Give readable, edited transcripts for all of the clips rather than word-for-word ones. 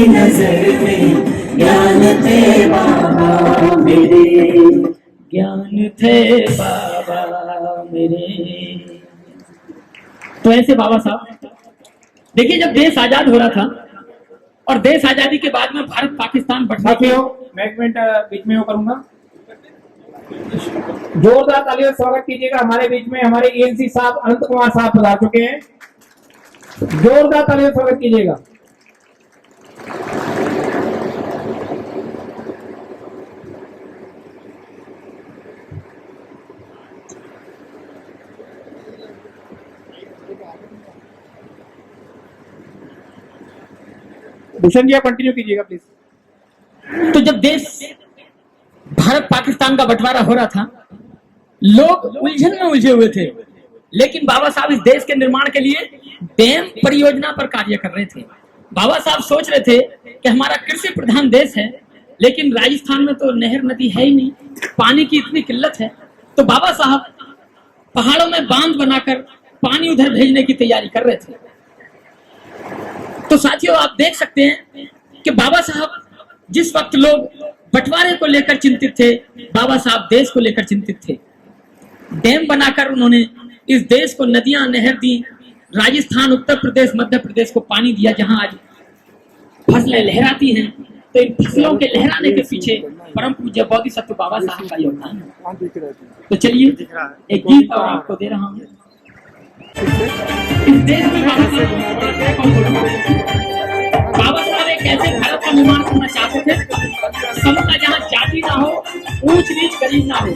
नजर में ज्ञान थे बाबा मेरे, ज्ञान थे बाबा मेरे। तो ऐसे बाबा साहब देखिए, जब देश आजाद हो रहा था और देश आजादी के बाद में भारत पाकिस्तान बंटने की, मैं एक मिनट बीच में वो करूंगा, जोरदार तालियों से स्वागत कीजिएगा। हमारे बीच में हमारे एएनसी साहब अनंत कुमार साहब पधार चुके हैं, जोरदार तालियों से स्वागत कीजिएगा। भूषण जी आप कंटिन्यू कीजिएगा प्लीज। तो जब देश भारत पाकिस्तान का बंटवारा हो रहा था, लोग उलझन में उलझे हुए थे, लेकिन बाबा साहब इस देश के निर्माण के लिए डैम परियोजना पर कार्य कर रहे थे। बाबा साहब सोच रहे थे कि हमारा कृषि प्रधान देश है, लेकिन राजस्थान में तो नहर नदी है ही नहीं, पानी की इतनी किल्लत है। तो बाबा साहब पहाड़ों में बांध बनाकर पानी उधर भेजने की तैयारी कर रहे थे। तो साथियों, आप देख सकते हैं कि बाबा साहब जिस वक्त लोग बंटवारे को लेकर चिंतित थे, बाबा साहब देश को लेकर चिंतित थे। डैम बनाकर उन्होंने इस देश को नदियां नहर दी, राजस्थान, उत्तर प्रदेश, मध्य प्रदेश को पानी दिया, जहां आज फसलें लहराती हैं। तो इन फसलों के लहराने के पीछे परम पूज्य बोधिसत्व बाबा साहब का योगदान है। तो चलिए एक गीत और आपको दे रहा हूं। इस देश में बाबा साहब एक ऐसे भारत का निर्माण करना चाहते थे, समता जहां जाति ना हो, ऊंच नीच गरीब ना हो।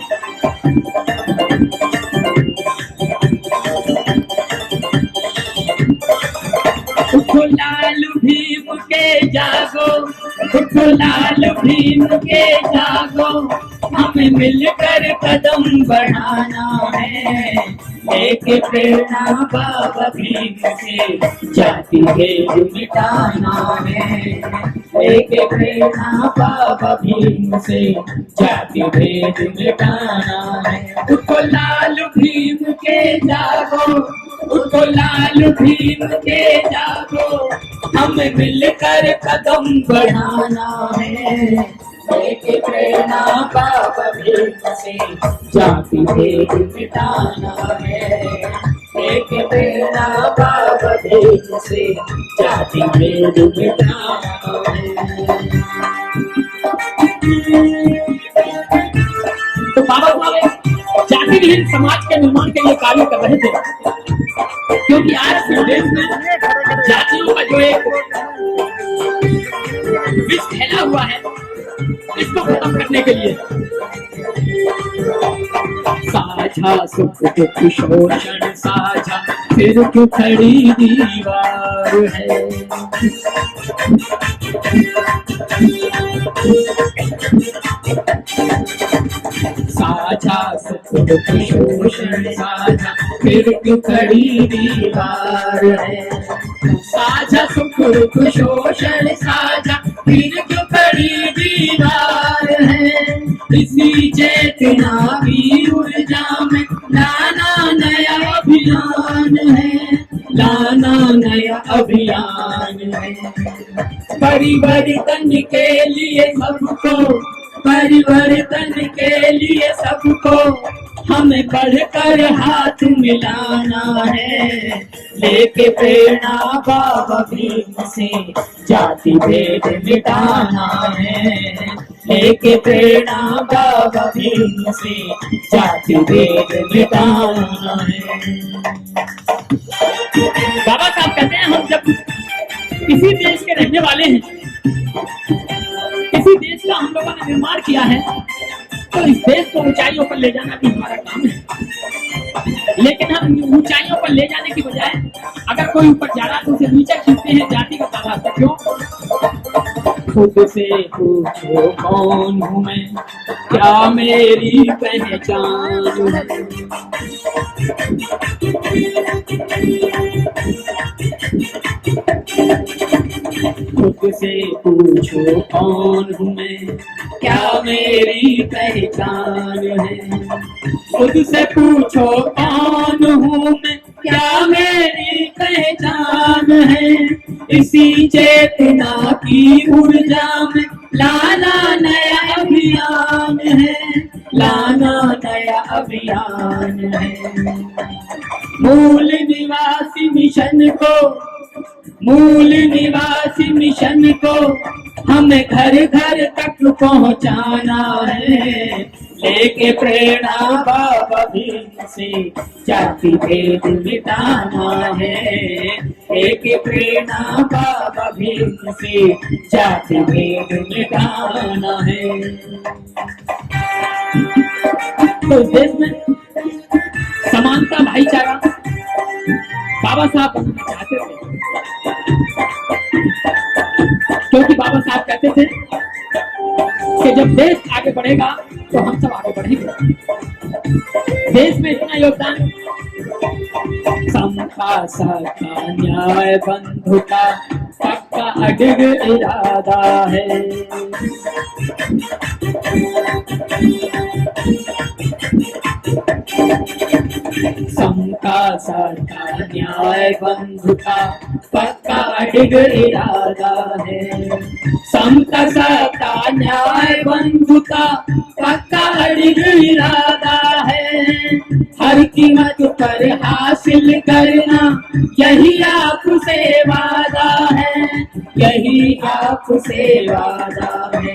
उठो लाल भीम के जागो, उठो लाल भीम के जागो, हमें मिलकर कदम बढ़ाना है, लेके प्रेरणा बाबा भीम से जाति भेद मिटाना है, लेके प्रेरणा बाबा भीम से जाति भेद मिटाना है। उठो लाल भीम के जागो, उठो लाल भीम के जागो, हमें मिलकर कदम बढ़ाना है, लेके प्रेरणा बाबा भीम से जाति भेद मिटाना है, लेके प्रेरणा बाबा भीम से जाति भेद मिटाना है। तो बाबा साहब जाति विहीन समाज के निर्माण के लिए कार्य कर रहे थे, क्योंकि आज के देश में जातियों का जो एक विष फैला हुआ है, इसको खत्म करने के लिए साझा सुख दुख शोषण साझा, फिर क्यों खड़ी दीवार है। साझा सुख दुख शोषण साझा, फिर क्यों खड़ी दीवार है। साझा सुख दुख शोषण साझा, फिर क्यों खड़ी दीवार है। इसी चेतना की ऊर्जा में लाना नया अभियान है, लाना नया अभियान है। परिवर्तन के लिए सबको, परिवर्तन के लिए सबको हमें बढ़कर हाथ मिलाना है, लेके प्रेरणा बाबा भीम से जाति भेद मिटाना है, लेके प्रेरणा बाबा भीम से जाति भेद मिटाना है। बाबा साहब कहते हैं, हम जब किसी देश के रहने वाले हैं, किसी देश का हम लोगों ने निर्माण किया है, तो इस देश को ऊंचाइयों पर ले जाना भी हमारा काम है। लेकिन हम ऊंचाइयों पर ले जाने की बजाय अगर कोई ऊपर जा रहा है तो उसे नीचे खींचते हैं जाति का ताला। क्यों? खुद से पूछो कौन हूँ मैं, क्या मेरी पहचान है। खुद से पूछो कौन हूँ मैं, क्या मेरी पहचान है। खुद से पूछो कौन हूँ मैं, क्या मेरी पहचान है। इसी चेतना की ऊर्जा में लाना नया अभियान है, लाना नया अभियान है। मूल निवासी मिशन को, मूल निवासी मिशन को हमें घर घर तक पहुंचाना है, लेके प्रेरणा बाबा भीम से जाति भेद मिटाना है, लेके प्रेरणा बाबा भीम से जाति भेद मिटाना है। तो इस देश में समानता, भाईचारा बाबा साहब बनना चाहते थे, क्योंकि बाबा साहब कहते थे कि जब देश आगे बढ़ेगा तो हम सब आगे बढ़ेंगे। देश में इतना योगदान, समता सत्ता न्याय बंधुता पक्का अडिग इरादा है। समता सत्ता न्याय बंधुता पक्का अडिग इरादा है। समता सत्ता न्याय बंधुता पक्का अडिग इरादा है। हर कीमत पर हासिल करना यही आपसे वादा है, यही आपसे वादा है।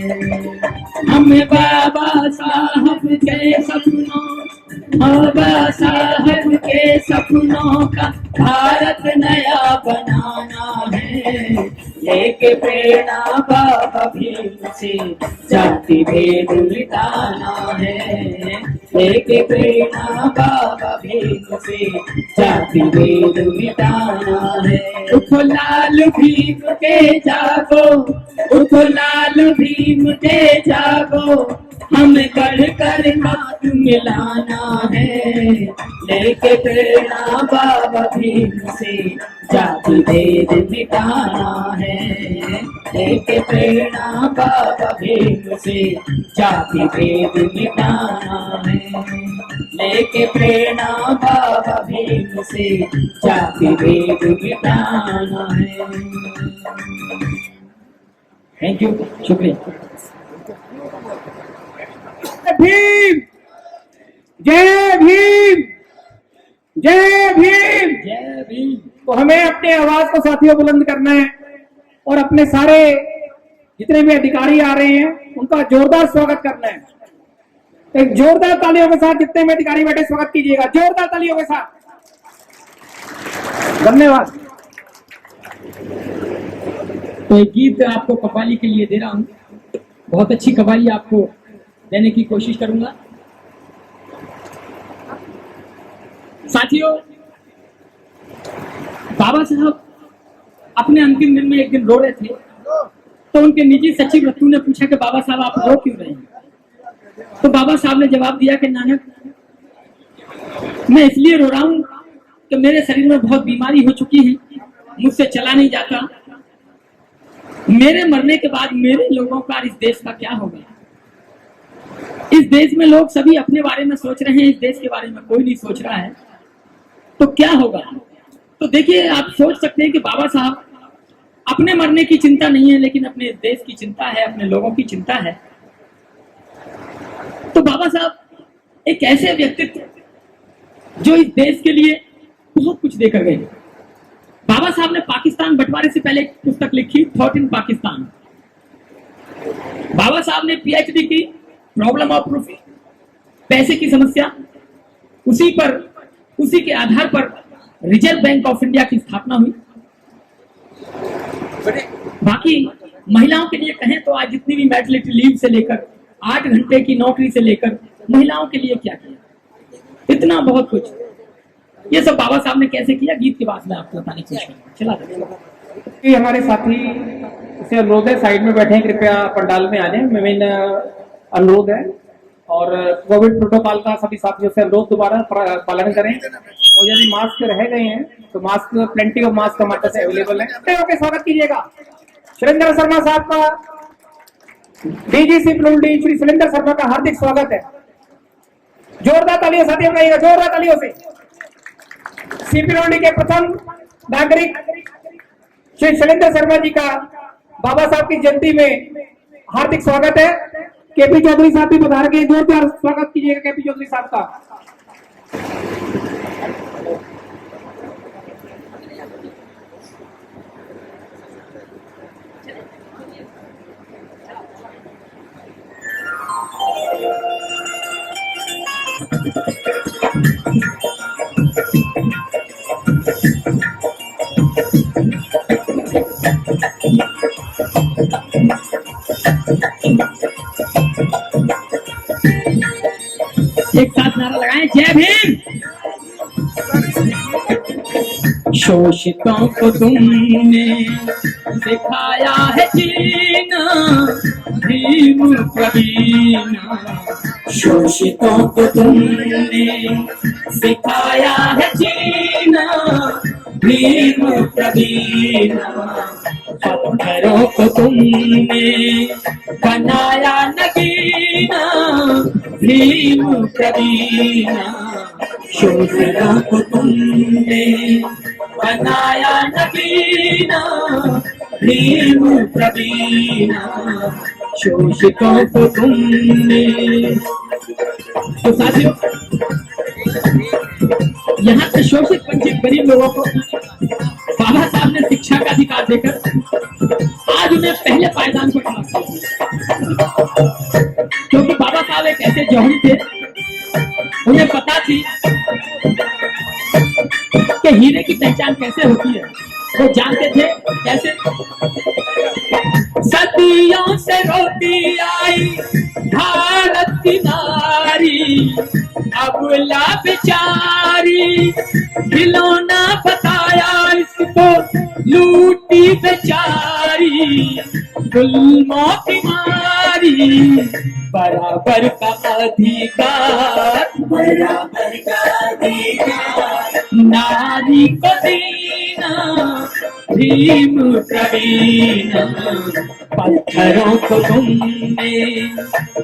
हमें बाबा साहब के सपनों, बाबा साहब के सपनों का भारत नया बनाना है, लेके प्रेरणा बाबा भीम से जाति भेद मिटाना है, लेके प्रेरणा बाबा भीम से जाति भेद मिटाना है। उठो लाल भीम के जागो, उठो लाल भीम के जागो, हमें गढ़ कर हाथ मिलाना है, लेके प्रेरणा बाबा भीम से जाति भेद मिटाना है, लेके प्रेरणा बाबा भीम से जाति भेद मिटाना है, लेके प्रेरणा बाबा भीम से जाति भेद मिटाना है। थैंक यू, शुक्रिया। भीम, जय भीम, जय भीम, जय भीम। तो हमें अपनी आवाज को साथियों बुलंद करना है और अपने सारे जितने भी अधिकारी आ रहे हैं उनका जोरदार स्वागत करना है। एक जोरदार तालियों के साथ जितने भी अधिकारी बैठे स्वागत कीजिएगा, जोरदार तालियों के साथ। धन्यवाद। तो एक गीत आपको कव्वाली के लिए दे रहा हूँ, बहुत अच्छी कव्वाली आपको देने की कोशिश करूंगा। साथियों, बाबा साहब अपने अंतिम दिन में एक दिन रो रहे थे, तो उनके निजी सचिव रत्तू ने पूछा कि बाबा साहब आप रो क्यों रहे हैं? तो बाबा साहब ने जवाब दिया कि नानक, मैं इसलिए रो रहा हूं कि मेरे शरीर में बहुत बीमारी हो चुकी है, मुझसे चला नहीं जाता। मेरे मरने के बाद मेरे लोगों का, इस देश का क्या होगा? इस देश में लोग सभी अपने बारे में सोच रहे हैं, इस देश के बारे में कोई नहीं सोच रहा है, तो क्या होगा? तो देखिए, आप सोच सकते हैं कि बाबा साहब अपने मरने की चिंता नहीं है, लेकिन अपने देश की चिंता है, अपने लोगों की चिंता है। तो बाबा साहब एक ऐसे व्यक्तित्व जो इस देश के लिए बहुत कुछ देकर गए। बाबा साहब ने पाकिस्तान बंटवारे से पहले एक पुस्तक लिखी, थॉट इन पाकिस्तान। बाबा साहब ने पीएचडी की, प्रॉब्लम ऑफ प्रूफिंग, पैसे की समस्या, उसी के आधार पर रिजर्व बैंक ऑफ इंडिया की स्थापना हुई। बाकी महिलाओं के लिए कहें तो आज जितनी भी मैटरनिटी लीव से लेकर 8 घंटे की नौकरी से लेकर महिलाओं के लिए क्या किया, इतना बहुत कुछ, ये सब बाबा साहब ने कैसे किया, गीत के बाद में आपको बताने की कोशिश करूंगा। ये हमारे साथी से अनुरोध है, साइड में बैठे हैं, कृपया पंडाल में आ जाएं। मेन अनुरोध है और कोविड प्रोटोकॉल का सभी साथियों से अनुरोध दोबारा पालन करें, और यदि मास्क रह गए हैं तो मास्क, प्लेंटी ऑफ मास्क हमारे पास अवेलेबल है। ओके, स्वागत कीजिएगा सुरेंद्र शर्मा साहब का, डीजीसी प्लूडी श्री सुरेंद्र शर्मा का हार्दिक स्वागत है। जोरदार तालियों साथियों बनाइएगा, जोरदार तालियों से। सीपी लोडी के प्रथम नागरिक श्री शैलेंद्र शर्मा जी का बाबा साहब की जयंती में हार्दिक स्वागत है। केपी चौधरी साहब भी पधार के जोरदार स्वागत कीजिएगा केपी चौधरी साहब का। एक साथ नारा लगाएं, जय भीम। शोषितों को तुमने सिखाया है जीना, भीम प्रवीण। शोषितों को तुमने सिखाया है जीना, भीम प्रवीण। पत्थरों को तुमने बनाया नगीना, भीम प्रवीण। शोषितों को तुमने बनाया नगीना, भीम प्रवीण। शोषितों को तुमने। तो साथियों, यहाँ पे शोषित वंचित गरीब लोगों को बाबा साहब ने शिक्षा का अधिकार देकर आज उन्हें पहले पायदान पर खड़ा किया। क्योंकि बाबा साहब एक ऐसे जौहरी थे, उन्हें पता थी कि हीरे की पहचान कैसे होती है। वो जानते थे कैसे। सदियों से रोती आई भारत की नारी, अबला बेचारी, खिलौना बताया इसको लूटी बेचारी। जुल्मों की मारी, बराबर का अधिकार, बराबर का अधिकार नारी को दीना, भीम प्रवीण। पत्थरों को तुमने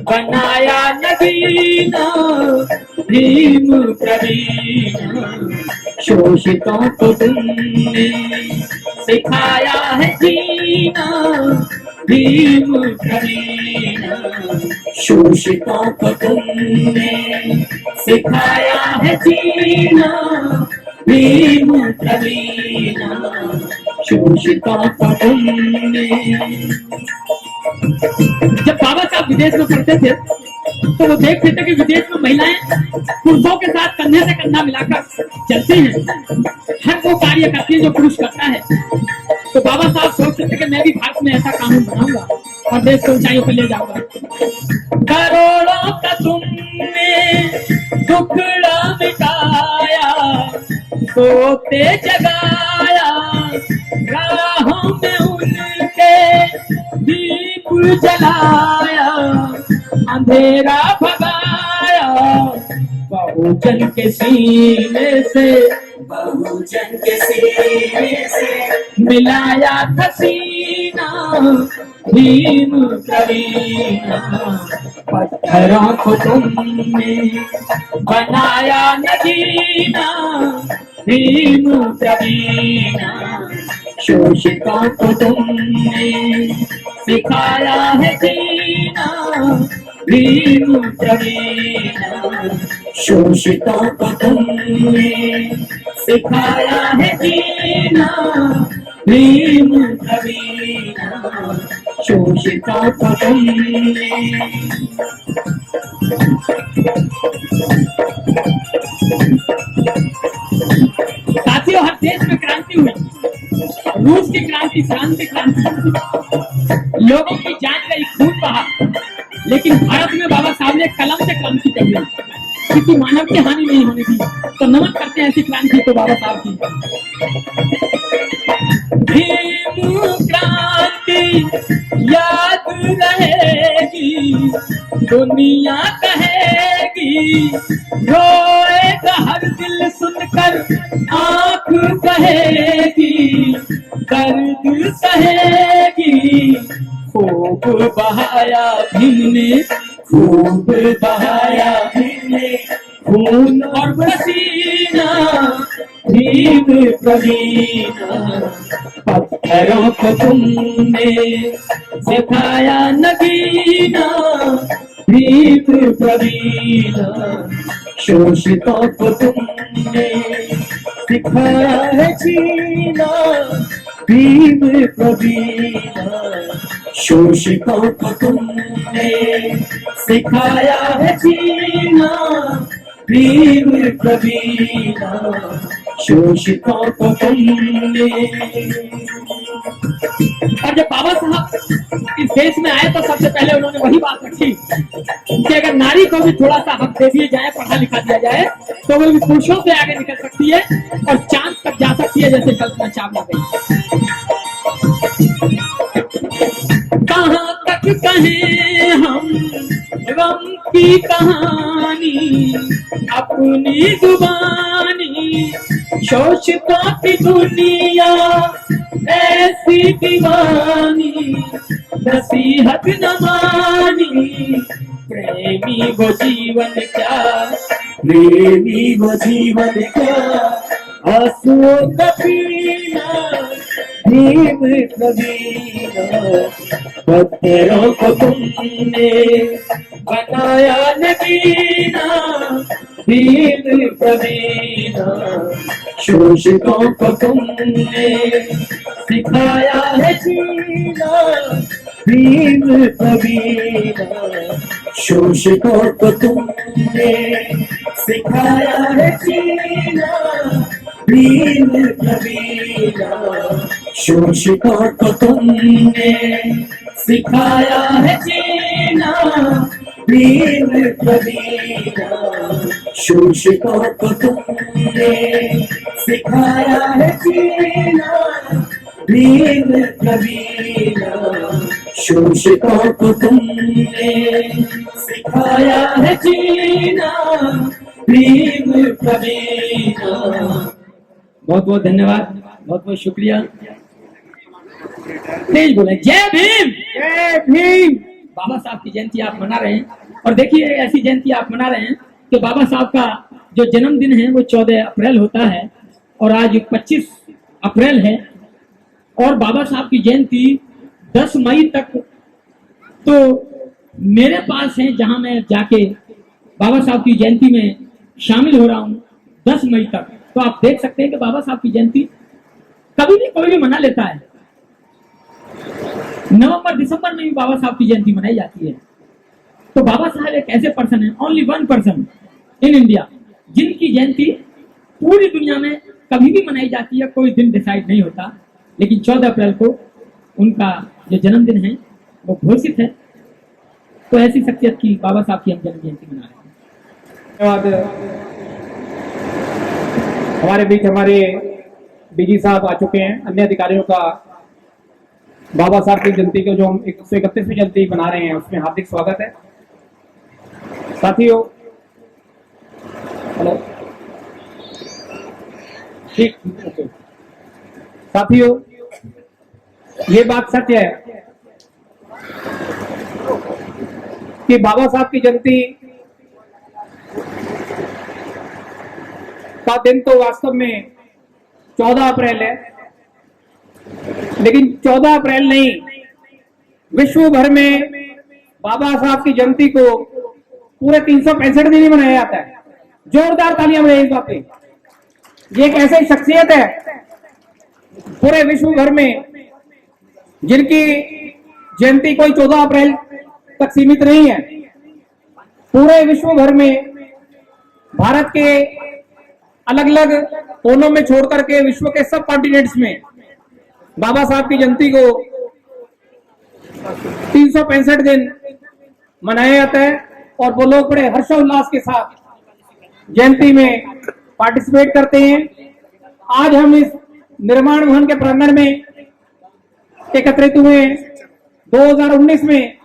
बनाया नगीना, भीम प्रवीण। शोषितों को तुमने सिखाया है जीना, भीम प्रवीण। शोषितों को तुमने सिखाया है जीना, भीम प्रवीण। शोषितों को तुमने। जब बाबा साहब विदेश में पढ़ते थे तो वो देखते थे कि विदेश में महिलाएं पुरुषों के साथ कंधे से कंधा मिलाकर चलती हैं, हर वो कार्य करती है जो पुरुष करता है। तो बाबा साहब सोचते थे कि मैं भी भारत में ऐसा कानून बनाऊंगा और देश को ऊंचाइयों पर ले जाऊंगा। करोड़ों का तुमने टुकड़ा मिटाया, सोते जगाया, राहों में उनके दीप जलाया, अंधेरा भगाया। बहुजन के सीने से, बहुजन के सीने से मिलाया पसीना, भीम प्रवीण। पत्थरों को तुमने बनाया नगीना, भीम प्रवीण। शोषितों को तुमने सिखाया है जीना, भीम प्रवीण। शोषितों को तुमने सिखाया है जीना, भीम प्रवीण। शोषितों को तुमने। साथियों, हर देश में क्रांति हुई। रूस की क्रांति, फ्रांस की क्रांति, लोगों की जान गई, खून बहा। लेकिन भारत में बाबा साहब ने कलम से क्रांति कर दी, किसी मानव की हानि नहीं होने दी। तो नमन करते हैं ऐसी क्रांति को बाबा साहब की। भीम क्रांति याद रहेगी, दुनिया कहेगी, रोएगा हर दिल सुनकर, आंख बहेगी, दर्द सहेगी। खूब बहाया भीम ने, खूब बहाया भीम ने, खून और पसीना, भीम भीम प्रवीण, पत्थरों को तुमने सिखाया नगीना, भीम प्रवीण, शोषितों को तुमने सिखाया है जीना, भीम प्रवीण, शोषितों को तुमने सिखाया है जीना, भीम प्रवीण, शोषितों को तुमने। और जब बाबा साहब इस देश में आए तो सबसे पहले उन्होंने वही बात रखी कि अगर नारी को भी थोड़ा सा हक दे दिए जाए, पढ़ा लिखा दिया जाए, तो वो भी पुरुषों से आगे निकल सकती है और चांद तक जा सकती है, जैसे कल्पना चावला गई। कहाँ तक कहें हम गम की कहानी, अपनी जुबानी, शोषितों की दुनिया ऐसी दीवानी, नसीहत न मानी, प्रेमी वो जीवन क्या, प्रेमी वो जीवन क्या, आंसुओं का पीना, भीम प्रवीण, पत्थरों को तुमने बनाया नगीना, भीम प्रवीण, शोषितों को तुमने सिखाया है जीना, भीम प्रवीण, शोषितों को तुमने सिखाया है जीना, भीम प्रवीण, शोषितों को तुमने सिखाया है जीना, भीम प्रवीण, शोषितों को तुमने सिखाया है जीना, भीम प्रवीण, शोषितों को तुमने सिखाया है जीना, भीम प्रवीण। बहुत बहुत धन्यवाद, बहुत बहुत शुक्रिया। तेज बोले जय भीम। जय भीम। बाबा साहब की जयंती आप मना रहे हैं, और देखिए ऐसी जयंती आप मना रहे हैं कि बाबा साहब का जो जन्मदिन है वो 14 अप्रैल होता है और आज 25 अप्रैल है, और बाबा साहब की जयंती 10 मई तक तो मेरे पास है, जहां मैं जाके बाबा साहब की जयंती में शामिल हो रहा हूं 10 मई तक। तो आप देख सकते हैं कि बाबा साहब की जयंती कभी भी कोई भी मना लेता है। नवंबर दिसंबर में भी बाबा साहब की जयंती मनाई जाती है। तो बाबा साहब एक ऐसे पर्सन है, only one person in India, जिनकी जयंती पूरी दुनिया में कभी भी मनाई जाती है, कोई दिन डिसाइड नहीं होता, लेकिन 14 अप्रैल को उनका जो जन्मदिन है वो घोषित है। तो ऐसी शख्सियत की बाबा साहब की हम जन्म जयंती मना रहे हैं। धन्यवाद। हमारे बीच हमारे डीजी साहब आ चुके हैं। अन्य अधिकारियों का बाबा साहब की जयंती को जो हम 131वीं जयंती बना रहे हैं उसमें हार्दिक स्वागत है। साथियों, हेलो, ठीक, ओके। साथियों, ये बात सच है कि बाबा साहब की जयंती का दिन तो वास्तव में 14 अप्रैल है, लेकिन 14 अप्रैल नहीं, विश्व भर में बाबा साहब की जयंती को पूरे 365 दिन ही मनाया जाता है। जोरदार तालियां बजाइए इस बात पे। ये एक ऐसी शख्सियत है पूरे विश्व भर में जिनकी जयंती कोई 14 अप्रैल तक सीमित नहीं है। पूरे विश्व भर में भारत के अलग अलग कोनों में छोड़ करके विश्व के सब कॉन्टिनेंट्स में बाबा साहब की जयंती को 365 दिन मनाया जाता है और वो लोग बड़े हर्षोल्लास के साथ जयंती में पार्टिसिपेट करते हैं। आज हम इस निर्माण भवन के प्रांगण में एकत्रित हुए। 2019 में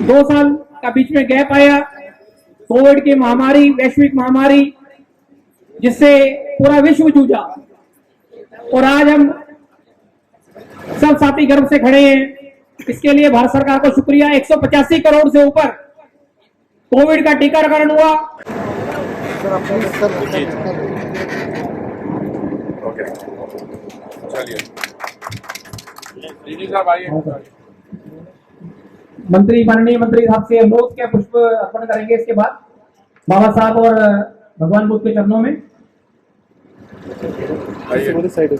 2 साल का बीच में गैप आया, कोविड की महामारी, वैश्विक महामारी, जिससे पूरा विश्व जूझा, और आज हम सब साथी गर्व से खड़े हैं। इसके लिए भारत सरकार को शुक्रिया। 185 करोड़ से ऊपर कोविड का टीकाकरण हुआ। ओके, चलिए दीदी साहब आइए। मंत्री, माननीय मंत्री साहब से अनुरोध के पुष्प अर्पण करेंगे इसके बाद बाबा साहब और भगवान बुद्ध के चरणों में। आइए। साइड हो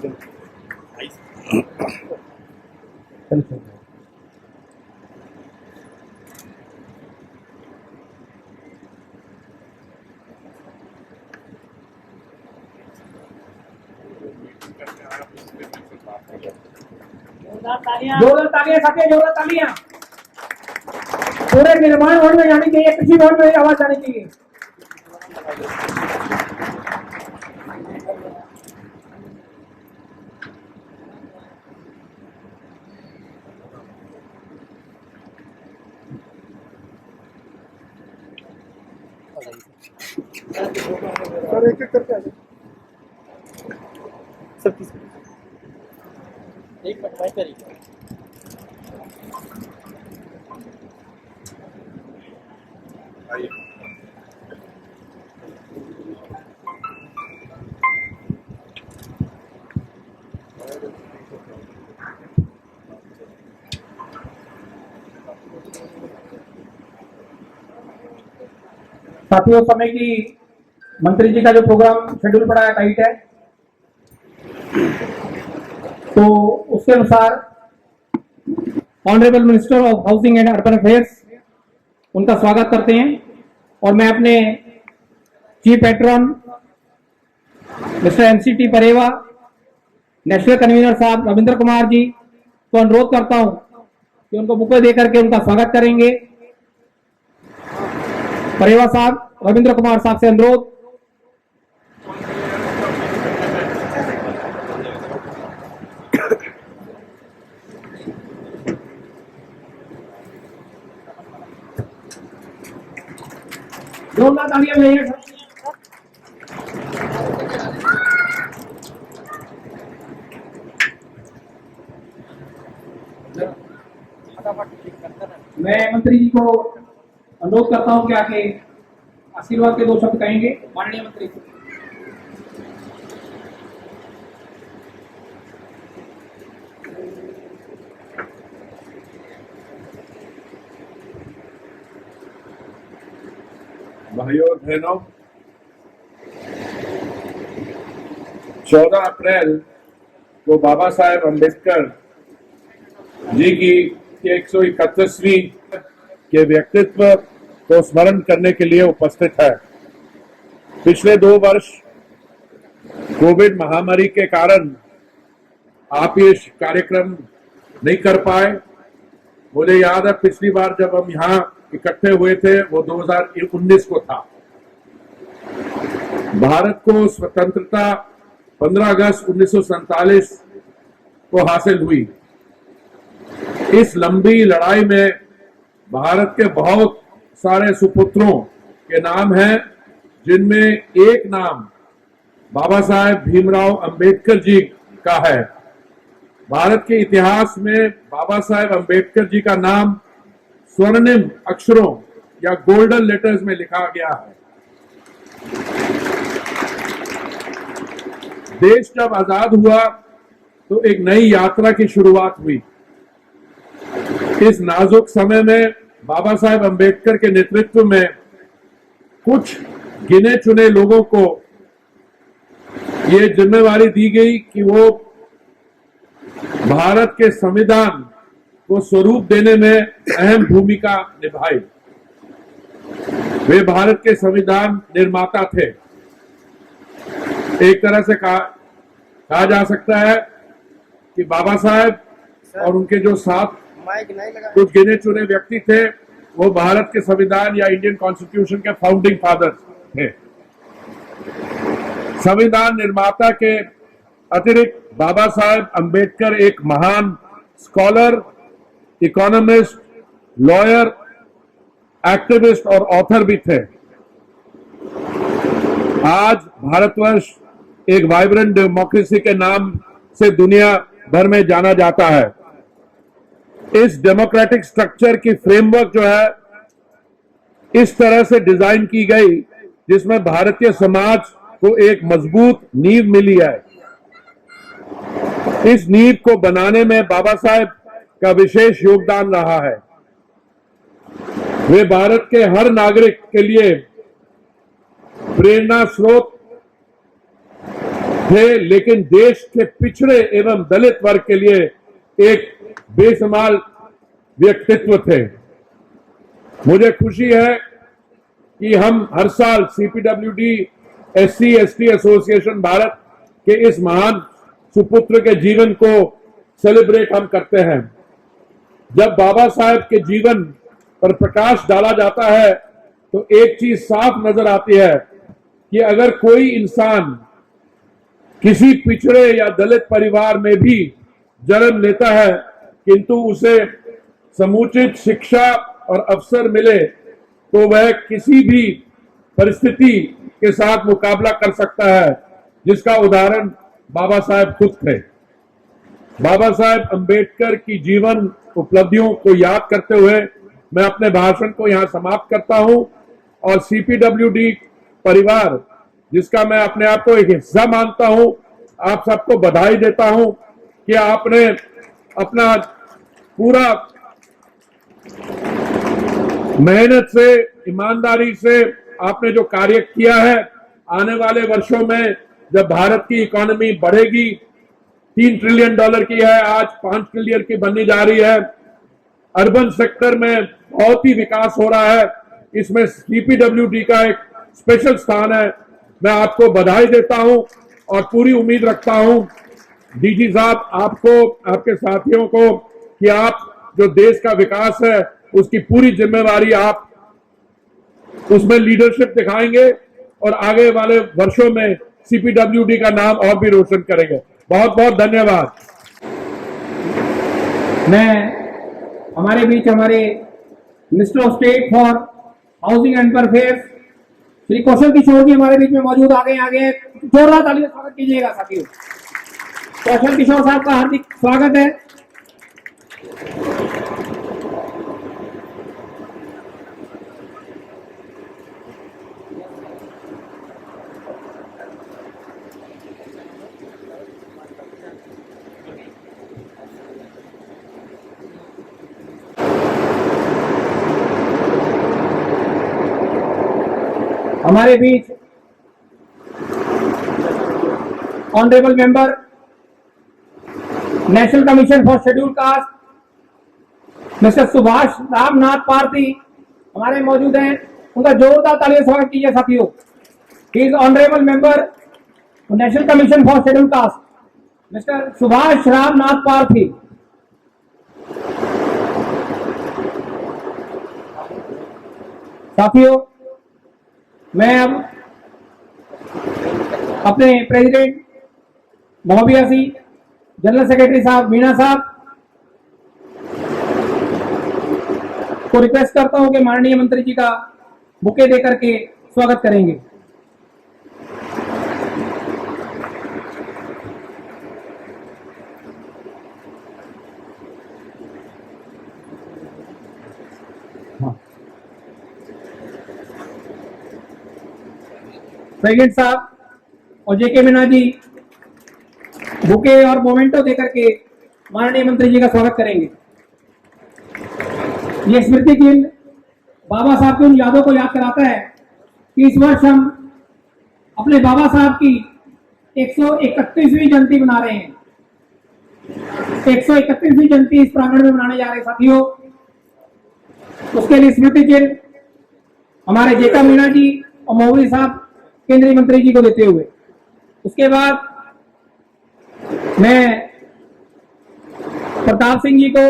जोरदार तालियां साथियों, जोरदार तालियां। पूरे निर्माण भवन में जानी चाहिए, कृषि भवन में आवाज जानी चाहिए। सर एक एक करके आ जाओ सर। एक मिनट भाई करिए। आइए। साथियों, समय की मंत्री जी का जो प्रोग्राम शेड्यूल पड़ा है टाइट है, तो उसके अनुसार honourable minister of housing and urban affairs उनका स्वागत करते हैं। और मैं अपने चीफ पैट्रन मिस्टर एमसीटी परेवा, नेशनल कन्वीनर साहब रविंद्र कुमार जी को अनुरोध करता हूं कि उनको बुके देकर के उनका स्वागत करेंगे। परेवा साहब, रविंद्र कुमार साहब से अनुरोध। जोरदार तालियां बजाइए। मैं मंत्री जी को अनुरोध करता हूं कि आके आशीर्वाद के 2 शब्द कहेंगे। माननीय मंत्री जी। भाइयों और बहनों, 14 अप्रैल को बाबा साहेब अम्बेडकर जी की 131वीं के व्यक्तित्व को स्मरण करने के लिए उपस्थित है। पिछले 2 वर्ष कोविड महामारी के कारण आप ये कार्यक्रम नहीं कर पाए। मुझे याद है पिछली बार जब हम यहाँ इकट्ठे हुए थे वो 2019 को था। भारत को स्वतंत्रता 15 अगस्त 1947 को हासिल हुई। इस लंबी लड़ाई में भारत के बहुत सारे सुपुत्रों के नाम हैं, जिनमें एक नाम बाबा साहेब भीमराव अंबेडकर जी का है। भारत के इतिहास में बाबा साहेब अंबेडकर जी का नाम स्वर्णिम अक्षरों या गोल्डन लेटर्स में लिखा गया है। देश जब आजाद हुआ तो एक नई यात्रा की शुरुआत हुई। इस नाजुक समय में बाबा साहेब अंबेडकर के नेतृत्व में कुछ गिने चुने लोगों को ये जिम्मेवारी दी गई कि वो भारत के संविधान को स्वरूप देने में अहम भूमिका निभाए। वे भारत के संविधान निर्माता थे। एक तरह से कहा जा सकता है कि बाबा साहेब और उनके जो साथ कुछ गिने चुने व्यक्ति थे वो भारत के संविधान या इंडियन कॉन्स्टिट्यूशन के फाउंडिंग फादर्स थे। संविधान निर्माता के अतिरिक्त बाबा साहेब अंबेडकर एक महान स्कॉलर, इकोनॉमिस्ट, लॉयर, एक्टिविस्ट और ऑथर भी थे। आज भारतवर्ष एक वाइब्रेंट डेमोक्रेसी के नाम से दुनिया भर में जाना जाता है। इस डेमोक्रेटिक स्ट्रक्चर की फ्रेमवर्क जो है इस तरह से डिजाइन की गई जिसमें भारतीय समाज को एक मजबूत नींव मिली है। इस नींव को बनाने में बाबा साहेब का विशेष योगदान रहा है। वे भारत के हर नागरिक के लिए प्रेरणा स्रोत थे, लेकिन देश के पिछड़े एवं दलित वर्ग के लिए एक बेशुमार व्यक्तित्व थे। मुझे खुशी है कि हम हर साल CPWD SC ST association Bharat के इस महान सुपुत्र के जीवन को सेलिब्रेट हम करते हैं। जब बाबा साहेब के जीवन पर प्रकाश डाला जाता है तो एक चीज साफ नजर आती है कि अगर कोई इंसान किसी पिछड़े या दलित परिवार में भी जन्म लेता है किंतु उसे समुचित शिक्षा और अवसर मिले तो वह किसी भी परिस्थिति के साथ मुकाबला कर सकता है, जिसका उदाहरण बाबा साहेब खुद थे। बाबा साहेब अंबेडकर की जीवन उपलब्धियों को याद करते हुए मैं अपने भाषण को यहां समाप्त करता हूं और सीपीडब्ल्यूडी परिवार, जिसका मैं अपने आप को एक हिस्सा मानता हूं, आप सबको बधाई देता हूं कि आपने अपना पूरा मेहनत से, ईमानदारी से आपने जो कार्य किया है। आने वाले वर्षों में जब भारत की इकोनॉमी बढ़ेगी, $3 ट्रिलियन की है, आज 5 ट्रिलियन की बनने जा रही है। अर्बन सेक्टर में बहुत ही विकास हो रहा है, इसमें सीपीडब्ल्यूडी का एक स्पेशल स्थान है। मैं आपको बधाई देता हूं और पूरी उम्मीद रखता हूं डीजी साहब, आपको, आपके साथियों को, कि आप जो देश का विकास है उसकी पूरी जिम्मेवारी आप उसमें लीडरशिप दिखाएंगे और आगे वाले वर्षों में सीपीडब्ल्यूडी का नाम और भी रोशन करेंगे। बहुत बहुत धन्यवाद। मैं हमारे बीच हमारे minister of state for housing and urban affairs Shri Kaushal Kishore ji हमारे बीच में मौजूद आ गए। जोरदार तालियों से स्वागत कीजिएगा साथियों। कौशल किशोर साहब का हार्दिक स्वागत है। हमारे बीच honourable member national commission for schedule caste mister Subhash Ramnath Parthi हमारे मौजूद हैं। उनका जोरदार तालियों से स्वागत कीजिए साथियों। He is honourable member national commission for schedule caste mister Subhash Ramnath Parthi. साथियों, मैं अब अपने president Mohbiya Singh, general secretary साहब मीणा साहब को रिक्वेस्ट करता हूं कि माननीय मंत्री जी का बुके देकर के स्वागत करेंगे। प्रेसिडेंट साहब और जेके मीना जी बुके और मोमेंटो देकर के माननीय मंत्री जी का स्वागत करेंगे। ये स्मृति चिन्ह बाबा साहब की उन यादों को याद कराता है कि इस वर्ष हम अपने बाबा साहब की 131वीं जयंती मना रहे हैं। 131वीं जयंती इस प्रांगण में मनाने जा रहे हैं साथियों। उसके लिए स्मृति चिन्ह हमारे जेका मीणा जी और मोहबी साहब केंद्रीय मंत्री जी को देते हुए, उसके बाद मैं प्रताप सिंह जी को,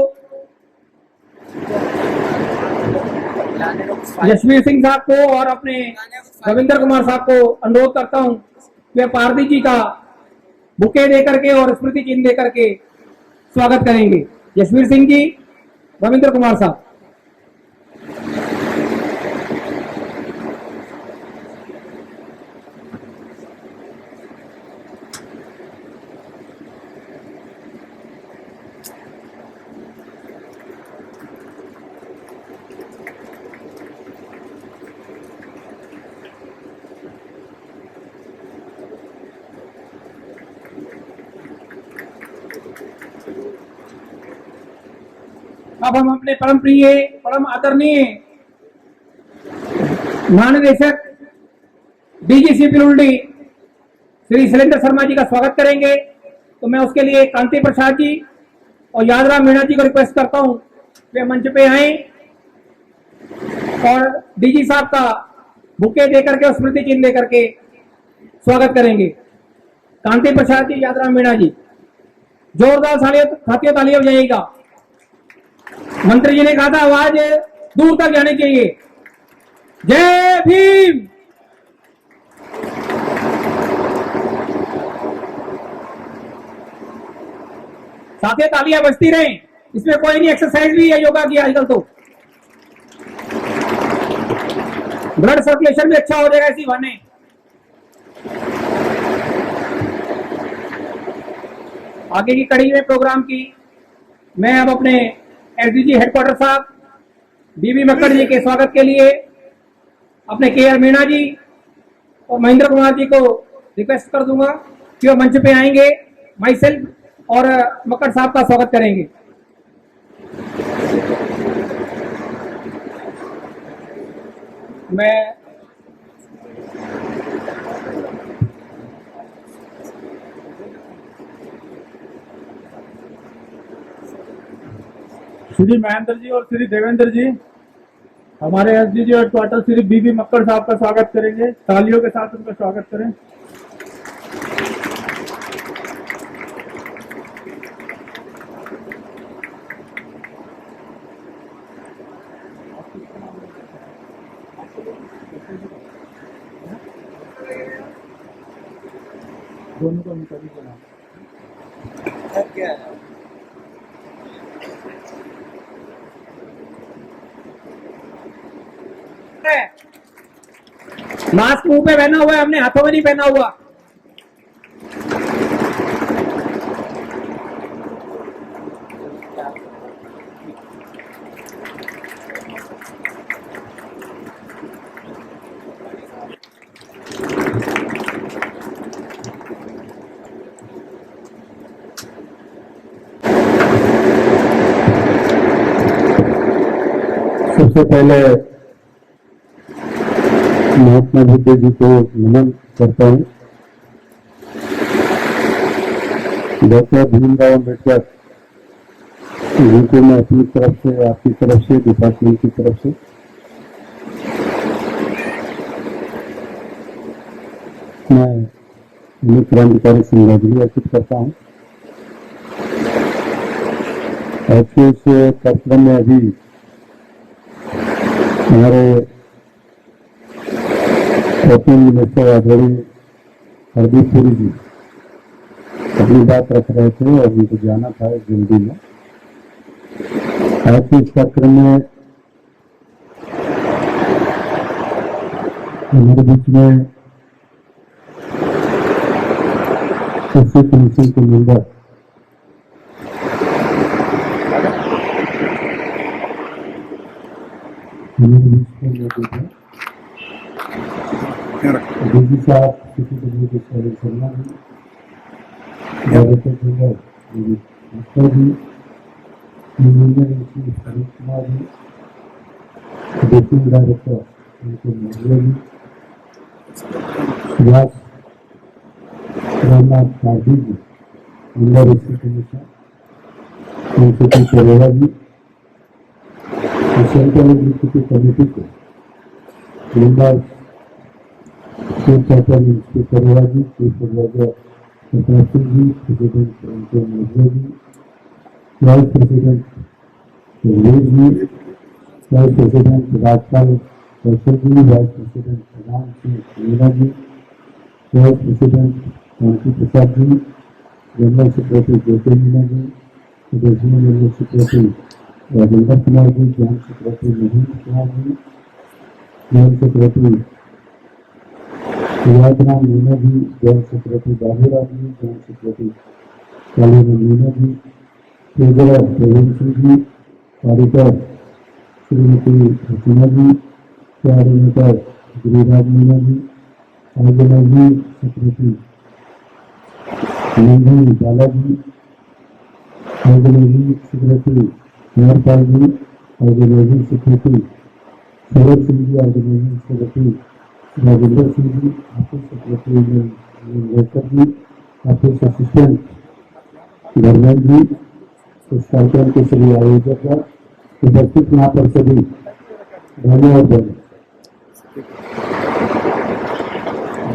जसवीर सिंह साहब को और अपने रविंद्र कुमार साहब को अनुरोध करता हूं वे पारदी जी का बुके देकर के और स्मृति चिन्ह देकर के स्वागत करेंगे। जसवीर सिंह जी, रविंद्र कुमार साहब। अब हम अपने परम प्रिय, परम आदरणीय महानिदेशक डीजीसीपी रुलडी श्री शैलेंद्र शर्मा जी का स्वागत करेंगे। तो मैं उसके लिए कांति प्रसाद जी और यादराम मीणा जी को रिक्वेस्ट करता हूं वे मंच पे आए और डीजी साहब का बुके देकर के और स्मृति चिन्ह देकर के स्वागत करेंगे। कांति प्रसाद जी, यादराम मीणा जी, जोरदार साथियों तालियां बजाइएगा। मंत्री जी ने कहा था आवाज दूर तक जानी चाहिए। जय भीम। साथियों तालियां बजती रहें, इसमें कोई नहीं, एक्सरसाइज भी है योगा की आजकल। तो ब्लड सर्कुलेशन भी अच्छा हो जाएगा इसी बहाने। आगे की कड़ी में प्रोग्राम की मैं अब अपने एसडीजी हेडक्वार्टर साहब बीबी मक्कड़ जी के स्वागत के लिए अपने केआर मीणा जी और महेंद्र कुमार जी को रिक्वेस्ट कर दूंगा कि वो मंच पे आएंगे, माई सेल्फ और मक्कड़ साहब का स्वागत करेंगे। मैं श्री महेंद्र जी और श्री देवेंद्र जी हमारे एसडीजी हेडक्वार्टर श्री बीबी मक्कड़ साहब का स्वागत करेंगे। तालियों के साथ उनका स्वागत करें। दोनों को निकल बना मास्क मुंह पे पहना हुआ है, हमने हाथों में नहीं पहना हुआ। सबसे पहले महात्मा बुद्ध जी को नमन करता हूँ। डॉक्टर भीमराव अम्बेडकर जी को मैं अपनी तरफ से, आपकी तरफ से, डिपार्टमेंट की तरफ से मैं उन्हें क्रांतिकारी श्रद्धांजलि अर्पित करता हूँ। आज के इस कार्यक्रम में अभी हमारे ओपन मिनिस्टर आदरणीय हरदीप पुरी जी अपनी बात रख रहे थे और उनको जाना था जल्दी में। आज के इस कार्यक्रम में हमारे बीच में कृषि कमीशन के मेंबर हमारे बीच में मौजूद है। डीजी साहब सीपीडब्ल्यू के शैलेंद्र शर्मा जी, डायरेक्टर जनरल मक्कड़ जी, engineer Harish Kumar ji, deputy director उनके मोहल्ले जी, Subhash Ramnath Gandhi ji, member SC commission, NCP करेला जी, सेंट्रल एग्जीक्यूटिव कमेटी को मेंबर चीफ कैप्टन इंस्पेक्टर करेला जी, chief adviser Prakash ji, president उनके मोहल्ले जी, vice president Suresh ji, vice president Rajpal कौशल जी, वाइस प्रेसिडेंट प्रधान सिंह मीणा जी, वाइस प्रेसिडेंट कांति प्रसाद जी, जनरल सेक्रेटरी ज्योति Meena ji, additional general secretary Rajendra Kumar ji, joint secretary Mahendra Kumar ji, joint secretary Yadram Meena ji, joint secretary Baburam ji, joint secretary Kaliram Meena ji, treasurer Pravin Singh ji, auditor Shrimati Hasina ji, coordinator Giriraj Meena ji, organising secretary Nandan Balaji, organising secretary Kumarpal ji organising secretary, Suraj Singh ji organising secretary, Rajendra Singh ji office secretary, लेकर ji office assistant, Dharmendra ji इस कार्यक्रम के सभी आयोजक, उपस्थित यहाँ पर सभी बहनों और बहनों।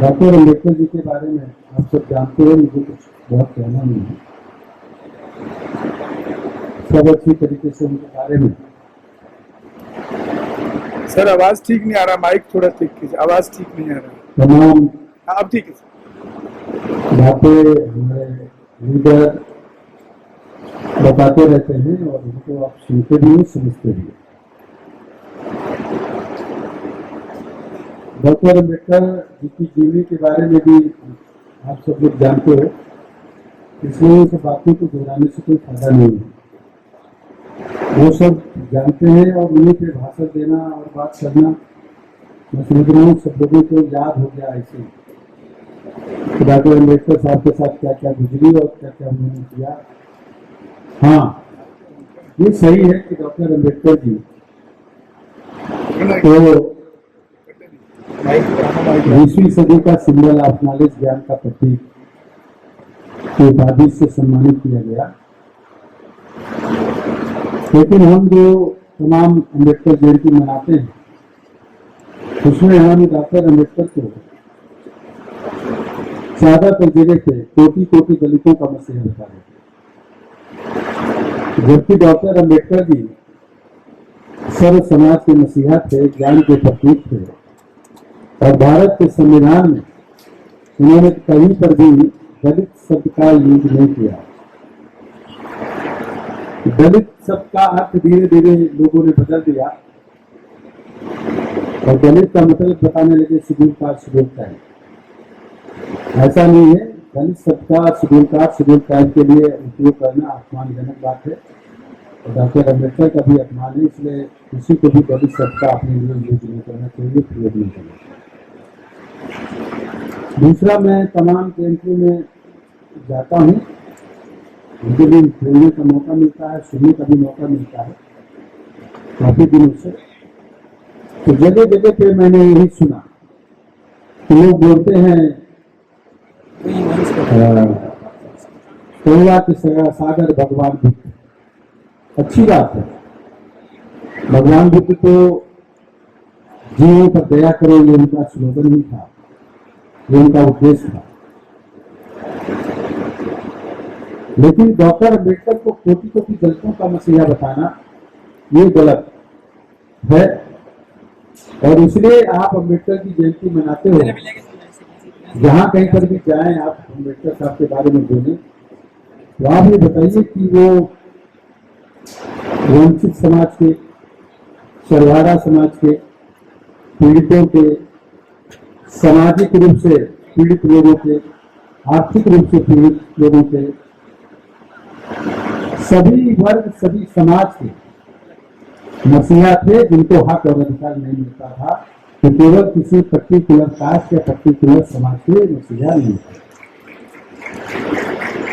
डॉक्टर अम्बेडकर जी के बारे में आप सब जानते हैं, मुझे कुछ बहुत कहना नहीं है, सब अच्छी तरीके से उनके बारे में। सर आवाज ठीक नहीं आ रहा, माइक थोड़ा ठीक कीजिए, आवाज ठीक नहीं आ रहा। तमाम हाँ, अब ठीक है सर। बातें हमारे लीडर बताते रहते हैं और उनको आप सुनते भी हो, समझते भी हो। डॉक्टर अम्बेडकर जी की जीवनी के बारे में भी आप सब लोग जानते हो, इसलिए इन सब बातों को दोहराने से कोई फायदा नहीं है। वो सब जानते हैं और उन्हीं पे भाषण देना और बात करना, मैं समझ रहा हूँ सब लोगों को याद हो गया ऐसे ही। डॉक्टर अम्बेडकर साहब के साथ क्या क्या गुजरी और क्या क्या उन्होंने किया। हाँ, ये सही है कि डॉक्टर अम्बेडकर जी तो 20वीं सदी का सिंबल ऑफ नॉलेज, ज्ञान का प्रतीक की उपाधि से सम्मानित किया गया। लेकिन हम जो तमाम अम्बेडकर जयंती मनाते हैं, उसमें हम डॉक्टर अम्बेडकर को ज्यादातर जगह पे कोटि कोटि दलितों का मसीहा बता देते, जबकि डॉक्टर अम्बेडकर जी सर्व समाज के मसीहा थे, ज्ञान के प्रतीक थे और भारत के संविधान में उन्होंने कहीं पर भी दलित शब्द का यूज नहीं किया। दलित शब्द का अर्थ धीरे धीरे लोगों ने बदल दिया और दलित का मतलब बताने लगे शेड्यूल कास्ट। ऐसा नहीं है, दलित शब्द का शेड्यूल कास्ट के लिए उपयोग करना अपमानजनक बात है और डॉक्टर अम्बेडकर का भी अपमान है, इसलिए किसी को भी दलित शब्द का अपने लिए यूज नहीं करना चाहिए, प्रयोग नहीं करना चाहिए। दूसरा, मैं तमाम जयंतियों में जाता हूँ, मुझे भी बोलने का मौका मिलता है, सुनने का भी मौका मिलता है काफी दिनों से। तो जगह जगह पे मैंने यही सुना कि लोग बोलते हैं करुणा के सागर भगवान बुद्ध। अच्छी बात है, भगवान बुद्ध तो जीवों पर दया करो, ये उनका स्लोगन ही था, ये उनका उद्देश्य था। लेकिन डॉक्टर अम्बेडकर को कोटि कोटि दलितों का मसीहा बताना ये गलत है और इसलिए आप अम्बेडकर की जयंती मनाते हो, जहां कहीं पर भी जाएं आप अम्बेडकर साहब के बारे में बोलें तो आप ये बताइए कि वो वंचित समाज के, सरवाड़ा समाज के, पीड़ितों के, सामाजिक रूप से पीड़ित लोगों के, आर्थिक रूप से पीड़ित लोगों के, सभी वर्ग सभी समाज के मसीहा थे, जिनको हक और अधिकार नहीं मिलता था, तो केवल किसी पर्टिकुलर कास्ट या पर्टिकुलर समाज के मसीहा नहीं थे।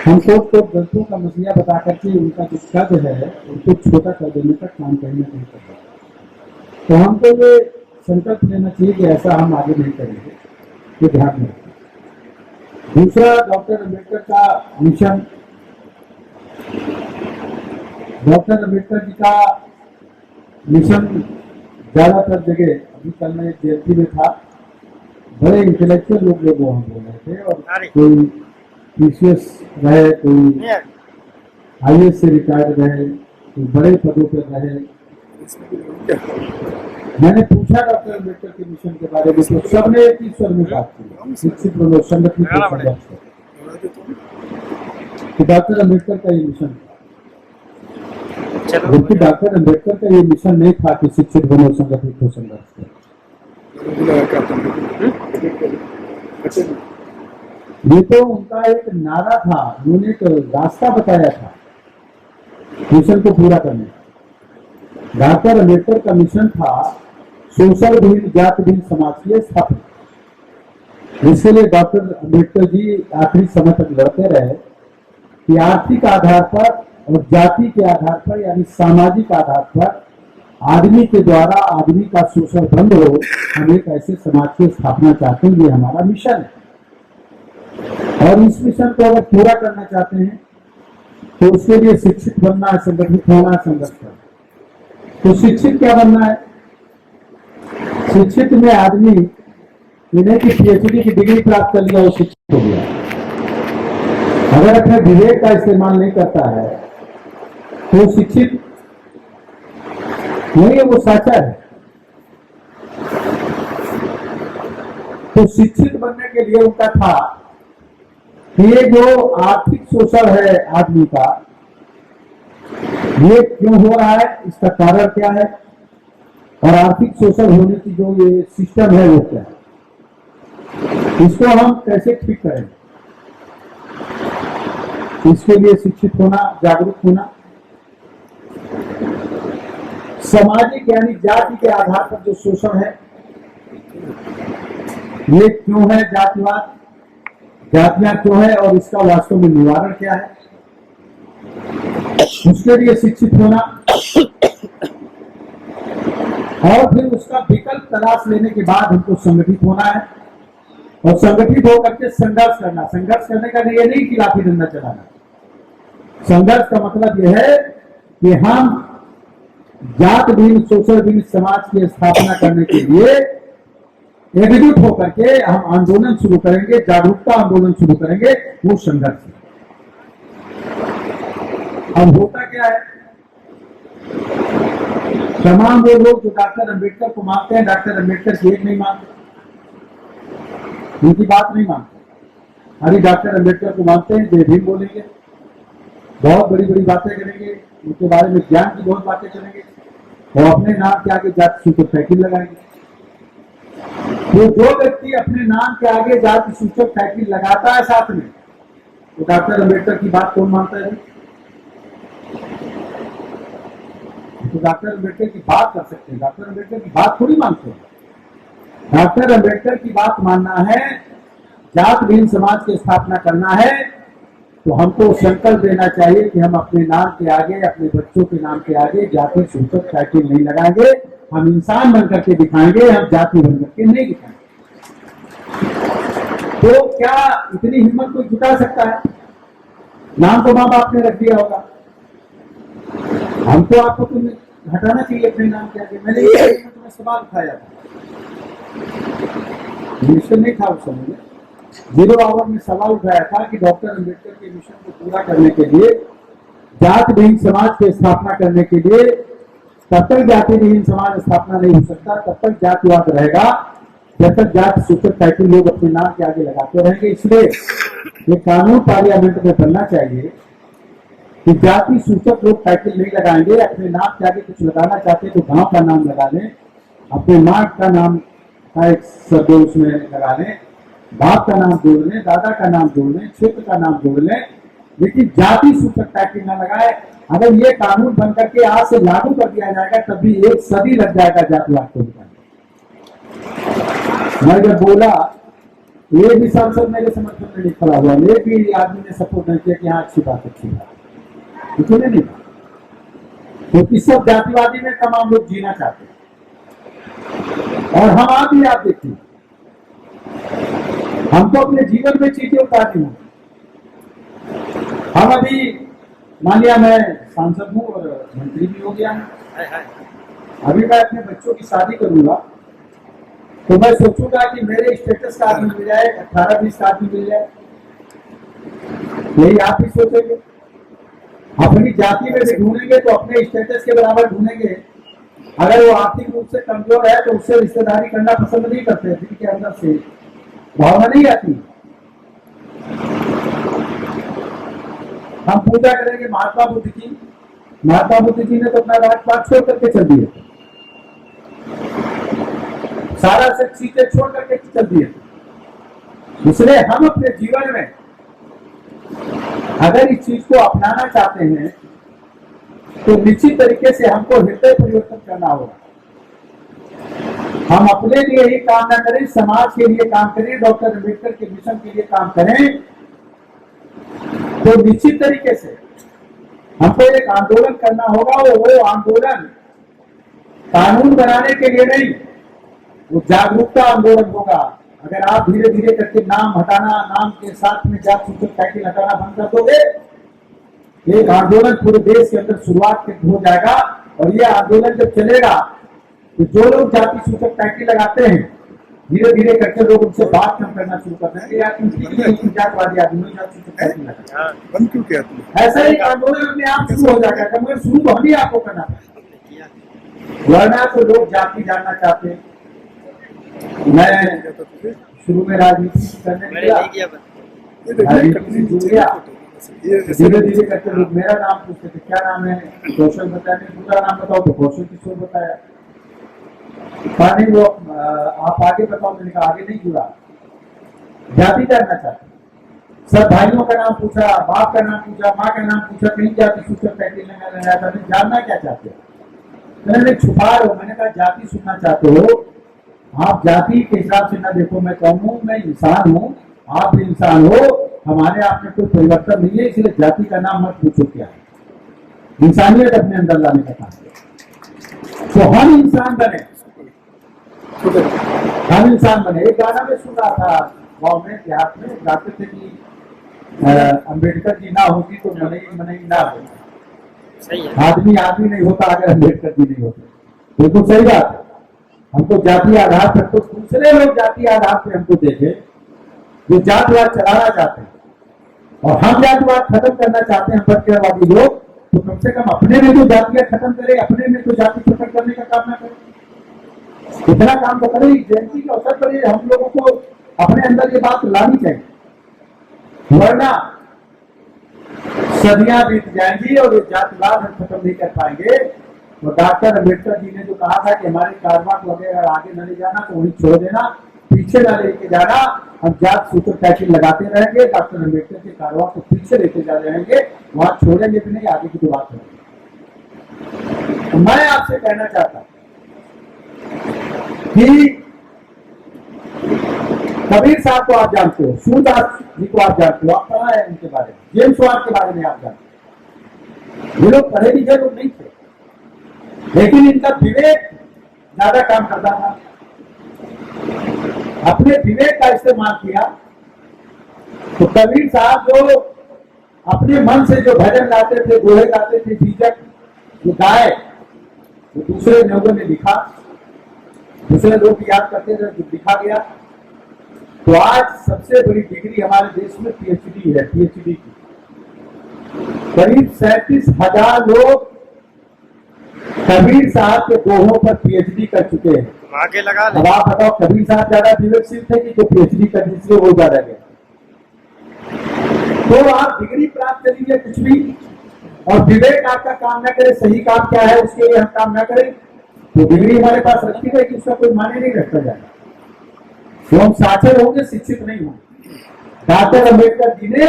हमको तो दलितों का मसीहा बता करके उनका जो कद है उनको छोटा कर देने का काम कहीं ना कहीं कर रहा है। तो हमको ये संकल्प लेना चाहिए कि ऐसा हम आगे नहीं करेंगे, ये ध्यान में रखें। दूसरा, डॉक्टर अम्बेडकर का मिशन, डॉक्टर अम्बेडकर जी का मिशन ज्यादातर जगह, अभी कल मैं एक जयंती में था, बड़े इंटेलेक्चुअल लोग वहां बोल रहे थे और कोई पीसीएस रहे, कोई आईएएस से रिटायर्ड रहे, कोई बड़े पदों पर रहे। मैंने पूछा डॉक्टर अम्बेडकर के मिशन के बारे में, तो सबने एक ही स्वर में बात की, शिक्षित लोग संगठित संघर्ष। तो डॉक्टर अम्बेडकर का ये मिशन था, जबकि डॉक्टर अम्बेडकर का ये मिशन नहीं था कि शिक्षित बनो, संगठित हो, संघर्ष करो। ये तो उनका एक नारा था, उन्होंने एक रास्ता बताया था मिशन को पूरा करने का। डॉक्टर अम्बेडकर का मिशन था सोशल भीड़, जाति भीड़ समाज की स्थापना, जिसके लिए डॉक्टर अम्बेडकर जी आखिरी समय तक लड़ते रहे कि आर्थिक आधार पर और जाति के आधार पर यानी सामाजिक आधार पर आदमी के द्वारा आदमी का शोषण बंद हो, हम एक ऐसे समाज की स्थापना चाहते हैं। ये हमारा मिशन है और इस मिशन को अगर पूरा करना चाहते हैं तो उसके लिए शिक्षित बनना है, संगठित होना है, संघर्ष करना। तो शिक्षित क्या बनना है? शिक्षित में आदमी इन्हें की पीएचडी की डिग्री प्राप्त कर लिया, वो शिक्षित हो गया। अगर अपने विवेक का इस्तेमाल नहीं करता है तो शिक्षित नहीं है, वो साचा है। तो शिक्षित बनने के लिए उनका था कि ये जो आर्थिक शोषण है आदमी का, ये क्यों हो रहा है, इसका कारण क्या है और आर्थिक शोषण होने की जो ये सिस्टम है वो क्या है, इसको हम कैसे ठीक करें। इसके लिए शिक्षित होना, जागरूक होना, सामाजिक यानी जाति के आधार पर जो शोषण है ये क्यों है, जातिवाद, जातियां क्यों है और इसका वास्तव में निवारण क्या है, उसके लिए शिक्षित होना और फिर उसका विकल्प तलाश लेने के बाद हमको संगठित होना है और संगठित होकर के संघर्ष करना। संघर्ष करने का ये नहीं कि लाठी डंडा चलाना। संघर्ष का मतलब यह है कि हम जात विहीन शोषण विहीन समाज की स्थापना करने के लिए एकजुट होकर के हम आंदोलन शुरू करेंगे, जागरूकता आंदोलन शुरू करेंगे, वो संघर्ष है। अब होता क्या है, तमाम वो लोग जो डॉक्टर अंबेडकर को मानते हैं, डॉक्टर अंबेडकर की एक नहीं मानते, उनकी बात नहीं मानते। अरे डॉक्टर अंबेडकर को मानते हैं, जय भीम बोलेंगे, बहुत बड़ी बड़ी बातें करेंगे, उनके बारे में ज्ञान की बहुत बातें करेंगे और अपने नाम के आगे जाति सूचक टाइटल लगाएंगे। तो जो व्यक्ति अपने नाम के आगे जाति सूचक टाइटल लगाता है साथ में, तो डॉक्टर अंबेडकर की बात कौन मानता है? तो डॉक्टर अंबेडकर की बात कर सकते हैं, डॉक्टर अंबेडकर की बात थोड़ी मानते हैं। डॉक्टर अंबेडकर की बात मानना है, जात विहीन समाज की स्थापना करना है, तो हमको संकल्प लेना चाहिए कि हम अपने नाम के आगे, अपने बच्चों के नाम के आगे जाति सूचक टाइटल नहीं लगाएंगे। हम इंसान बनकर के दिखाएंगे, हम जाति बनकर के नहीं दिखाएंगे। तो क्या इतनी हिम्मत कोई जुटा सकता है? नाम तो माँ बाप ने रख दिया होगा, हमको आपको तो हटाना चाहिए अपने नाम के आगे। मैंने तुम्हें सवाल उठाया था, मिशन नहीं था उस समय में, 0 आवर में सवाल उठाया था कि डॉक्टर अंबेडकर के मिशन को पूरा करने के लिए, जात विहीन समाज की स्थापना करने के लिए, तब तक जाति विहीन समाज स्थापना नहीं हो सकता, तब तक जातिवाद रहेगा, जब तक जाति सूचक टाइटल लोग अपने नाम के आगे लगाते रहेंगे। इसलिए ये कानून पार्लियामेंट में बनना चाहिए कि जाति सूचक लोग टाइटल नहीं लगाएंगे, अपने नाम के आगे कुछ लगाना चाहते हैं तो गांव का नाम लगा लें, अपने माँ का नाम का एक शब्द उसमें लगा लें, बाप का नाम जोड़ लें, दादा का नाम जोड़ लें, क्षेत्र का नाम जोड़ लें, लेकिन जाति सूचक टाइटल न लगाए। अगर ये कानून बनकर के आज से लागू कर दिया जाएगा तब भी 1 सदी लग जाएगा जातिवाद को निकालने। मैं जब बोला, ये भी सांसद मेरे समर्थन में नहीं खड़ा हुआ, ये भी आदमी ने सपोर्ट नहीं किया कि हाँ अच्छी बात, अच्छी बात, इतने नहीं, क्योंकि सब जातिवादी में तमाम लोग जीना चाहते हैं और हम आप ही, आप देखिए, हमको अपने जीवन में चीजें उतारनी होंगी। हम अभी मान लिया मैं सांसद हूँ और मंत्री भी हो गया, अभी मैं अपने बच्चों की शादी करूंगा तो मैं सोचूंगा कि मेरे स्टेटस का आदमी मिल जाए, 18-20 का आदमी मिल जाए, यही आप ही सोचेंगे। अपनी जाति में भी ढूंढेंगे तो अपने स्टेटस के बराबर ढूंढेंगे। अगर वो आर्थिक रूप से कमजोर है तो उससे रिश्तेदारी करना पसंद नहीं करते, दिल के अंदर से भावना नहीं आती। हम पूजा करेंगे महात्मा बुद्ध की, महात्मा बुद्ध जी ने तो अपना राजपाट छोड़ करके चल दिए, सारा से चीजें छोड़ करके चल दिए। इसलिए हम अपने जीवन में अगर इस चीज को अपनाना चाहते हैं तो निश्चित तरीके से हमको हृदय परिवर्तन करना होगा। हम अपने लिए ही काम ना करें, समाज के लिए काम करें, डॉक्टर अंबेडकर के मिशन के लिए काम करें, तो निश्चित तरीके से हमको एक आंदोलन करना होगा, वो आंदोलन कानून बनाने के लिए नहीं, वो जागरूकता आंदोलन होगा। अगर आप धीरे धीरे करके नाम हटाना, नाम के साथ में जाति सूचक टाइटल हटाना बंद कर दोगे, एक आंदोलन पूरे देश के अंदर शुरुआत हो जाएगा। और ये आंदोलन जब चलेगा तो जो लोग जाति सूचक टाइटल लगाते हैं, धीरे धीरे करके लोग उनसे बात कम करना शुरू कर देंगे, यार तुम जातवादी आदमी जाति सूचक टाइटल लगा, बंद क्यों किया तुमने? ऐसा एक आंदोलन अपने आप शुरू हो जाएगा। मगर शुरू तो हम ही आपको करना पड़ेगा, वरना तो लोग जाति जानना चाहते हैं। मैं शुरू में राजनीति करने लगा, राजनीति से जुड़ गया, धीरे धीरे करके लोग मेरा नाम पूछते थे, क्या नाम है, कौशल बताया, दूसरा नाम बताओ तो कौशल किशोर बताया, नहीं वो आप आगे बताओ, मैंने कहा आगे नहीं जुड़ा, जाति जानना चाहते। सब भाइयों का नाम पूछा, बाप का नाम पूछा, माँ का नाम पूछा, कहीं जाति सूचक टाइटल लगाया था, जानना क्या चाहते हो? मैंने छुपा रहे हो, मैंने कहा जाति सुनना चाहते हो, आप जाति के हिसाब से ना देखो, मैं कौन हूँ, मैं इंसान हूँ, आप भी इंसान हो, हमारे आप में कोई परिवर्तन नहीं है, इसलिए जाति का नाम मत पूछो क्या है, इंसानियत अपने अंदर लाने का काम। तो हम इंसान बने, हम इंसान बने। एक गाना में सुन रहा था गाँव में, देहात में, गाते थे कि अम्बेडकर जी ना होती तो मनई ना होता, आदमी आदमी नहीं होता अगर अम्बेडकर जी नहीं होते। बिल्कुल सही बात है। हमको जाति आधार पर, तो दूसरे लोग जाति आधार पर हमको देखे जो जातिवाद चलाना चाहते हैं, और हम जातिवाद खत्म करना चाहते हैं, अम्बेडकरवादी लोग, तो कम से कम अपने में तो जातियां खत्म करे, अपने में तो जाति खत्म करने का काम ना करे। इतना काम तो करे, जयंती के अवसर पर हम लोगों को अपने अंदर ये बात लानी चाहिए, वरना सदियां बीत जाएंगी और ये जातिवाद हम खत्म नहीं कर पाएंगे। तो डॉक्टर अम्बेडकर जी ने जो कहा था कि हमारे कारवां को अगर आगे न ले जाना तो वहीं छोड़ देना, पीछे न लेके जाना, हम जात सूचक टाइटल लगाते रहेंगे, डॉक्टर अम्बेडकर के कारवां को पीछे लेते जा रहेंगे, वहां छोड़ेंगे भी नहीं, आगे की तो बात करेंगे। तो मैं आपसे कहना चाहता हूं कि कबीर साहब को आप जानते हो, सूरदास जी को आप जानते हो, आप पढ़ा है उनके बारे में, जेम्स वाट के बारे में आप जानते हो। ये लोग पढ़े लिखे लोग नहीं थे, लेकिन इनका विवेक ज्यादा काम करता था, अपने विवेक का इस्तेमाल किया। तो कबीर साहब जो अपने मन से जो भजन गाते थे, दोहे गाते थे, बीजक जो गाए, वो दूसरे लोगों ने लिखा, दूसरे लोग याद करते थे, जो लिखा गया। तो आज सबसे बड़ी डिग्री हमारे देश में पीएचडी है, पीएचडी की करीब 37,000 लोग कबीर साहब के दोहों पर पीएचडी कर चुके हैं। आगे लगा ले। अब आप बताओ, कबीर साहब ज्यादा विवेकशील थे कि जो पीएचडी कर जिससे वो ज्यादा गए? तो आप डिग्री प्राप्त करिए कुछ भी, और विवेक आपका काम न करे, सही काम क्या है उसके लिए हम काम न करें, तो डिग्री हमारे पास रखी है कि उसका कोई माने नहीं रखा जाएगा। तो हम साक्षर होंगे, शिक्षित नहीं होंगे। डॉक्टर अम्बेडकर जी ने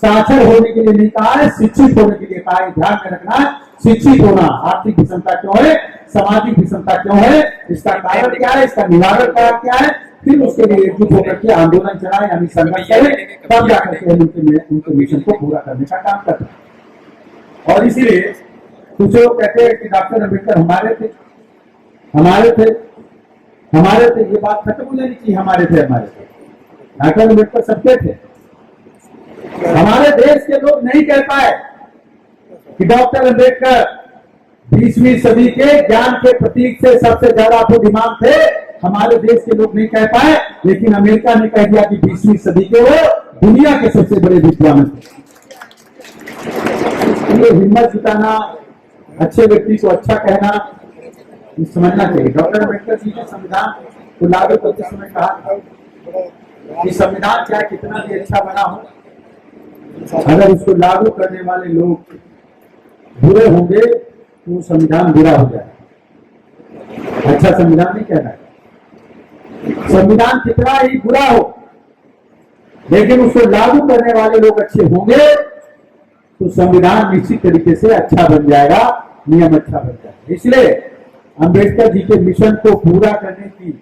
साक्षर होने के लिए नहीं कहा है, शिक्षित होने के लिए कहा है। ध्यान में रखना है, शिक्षित होना। आर्थिक विषमता क्यों है, सामाजिक विषमता क्यों है, इसका कारण क्या है, इसका निवारण क्या है, फिर उसके लिए एकजुट होकर के आंदोलन चलाए, यानी संघर्ष करें, तब जाकर के उनके मिशन को पूरा करने का काम करते हैं। और इसीलिए कुछ लोग कहते हैं कि डॉक्टर अम्बेडकर हमारे थे, ये बात खत्म हो जानी चाहिए। हमारे थे डॉक्टर अम्बेडकर सबके थे। हमारे देश के लोग नहीं कह पाए कि डॉक्टर अम्बेडकर 20वीं सदी के ज्ञान के प्रतीक से सबसे ज्यादा बुद्धिमान थे। हमारे देश के लोग नहीं कह पाए, लेकिन अमेरिका ने कह दिया कि 20वीं सदी के वो दुनिया के सबसे बड़े विद्वान थे। ये हिम्मत जुटाना, अच्छे व्यक्ति को अच्छा कहना, ये समझना चाहिए। डॉक्टर अम्बेडकर जी ने संविधान को लागू करते समय कहा कि संविधान चाहे कितना भी अच्छा बना हो, अगर उसको लागू करने वाले लोग बुरे होंगे तो संविधान बुरा हो जाए। अच्छा संविधान नहीं कहना है। संविधान कितना ही बुरा हो, लेकिन उसको लागू करने वाले लोग अच्छे होंगे तो संविधान निश्चित तरीके से अच्छा बन जाएगा, नियम अच्छा बन जाएगा। इसलिए अम्बेडकर जी के मिशन को पूरा करने की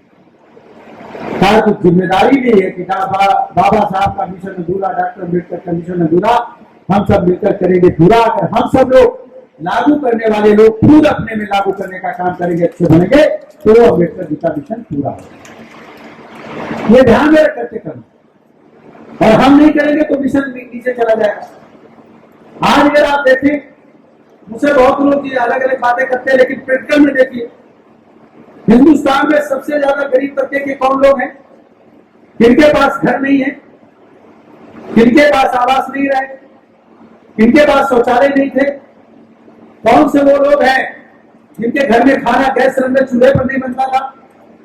जिम्मेदारी भी है कि बाबा साहब का मिशन अधूरा, डॉक्टर अम्बेडकर का मिशन अधूरा, हम सब मिलकर करेंगे पूरा। अगर हम सब लोग लागू करने वाले लोग खुद अपने में लागू करने का काम करेंगे, अच्छे बनेंगे, तो अम्बेडकर जी का मिशन पूरा होगा। ये ध्यान में रख करके करना, और हम नहीं करेंगे तो मिशन नीचे चला जाएगा। आज अगर आप देखें, मुझसे बहुत लोग अलग अलग बातें करते हैं, लेकिन प्रैक्टिकल में देखिए, हिंदुस्तान में सबसे ज्यादा गरीब तबके के कौन लोग हैं? किनके पास घर नहीं है, किनके पास आवास नहीं रहे, किनके पास शौचालय नहीं थे? कौन से वो लोग हैं जिनके घर में खाना गैस सिलेंडर चूल्हे पर नहीं बनता था?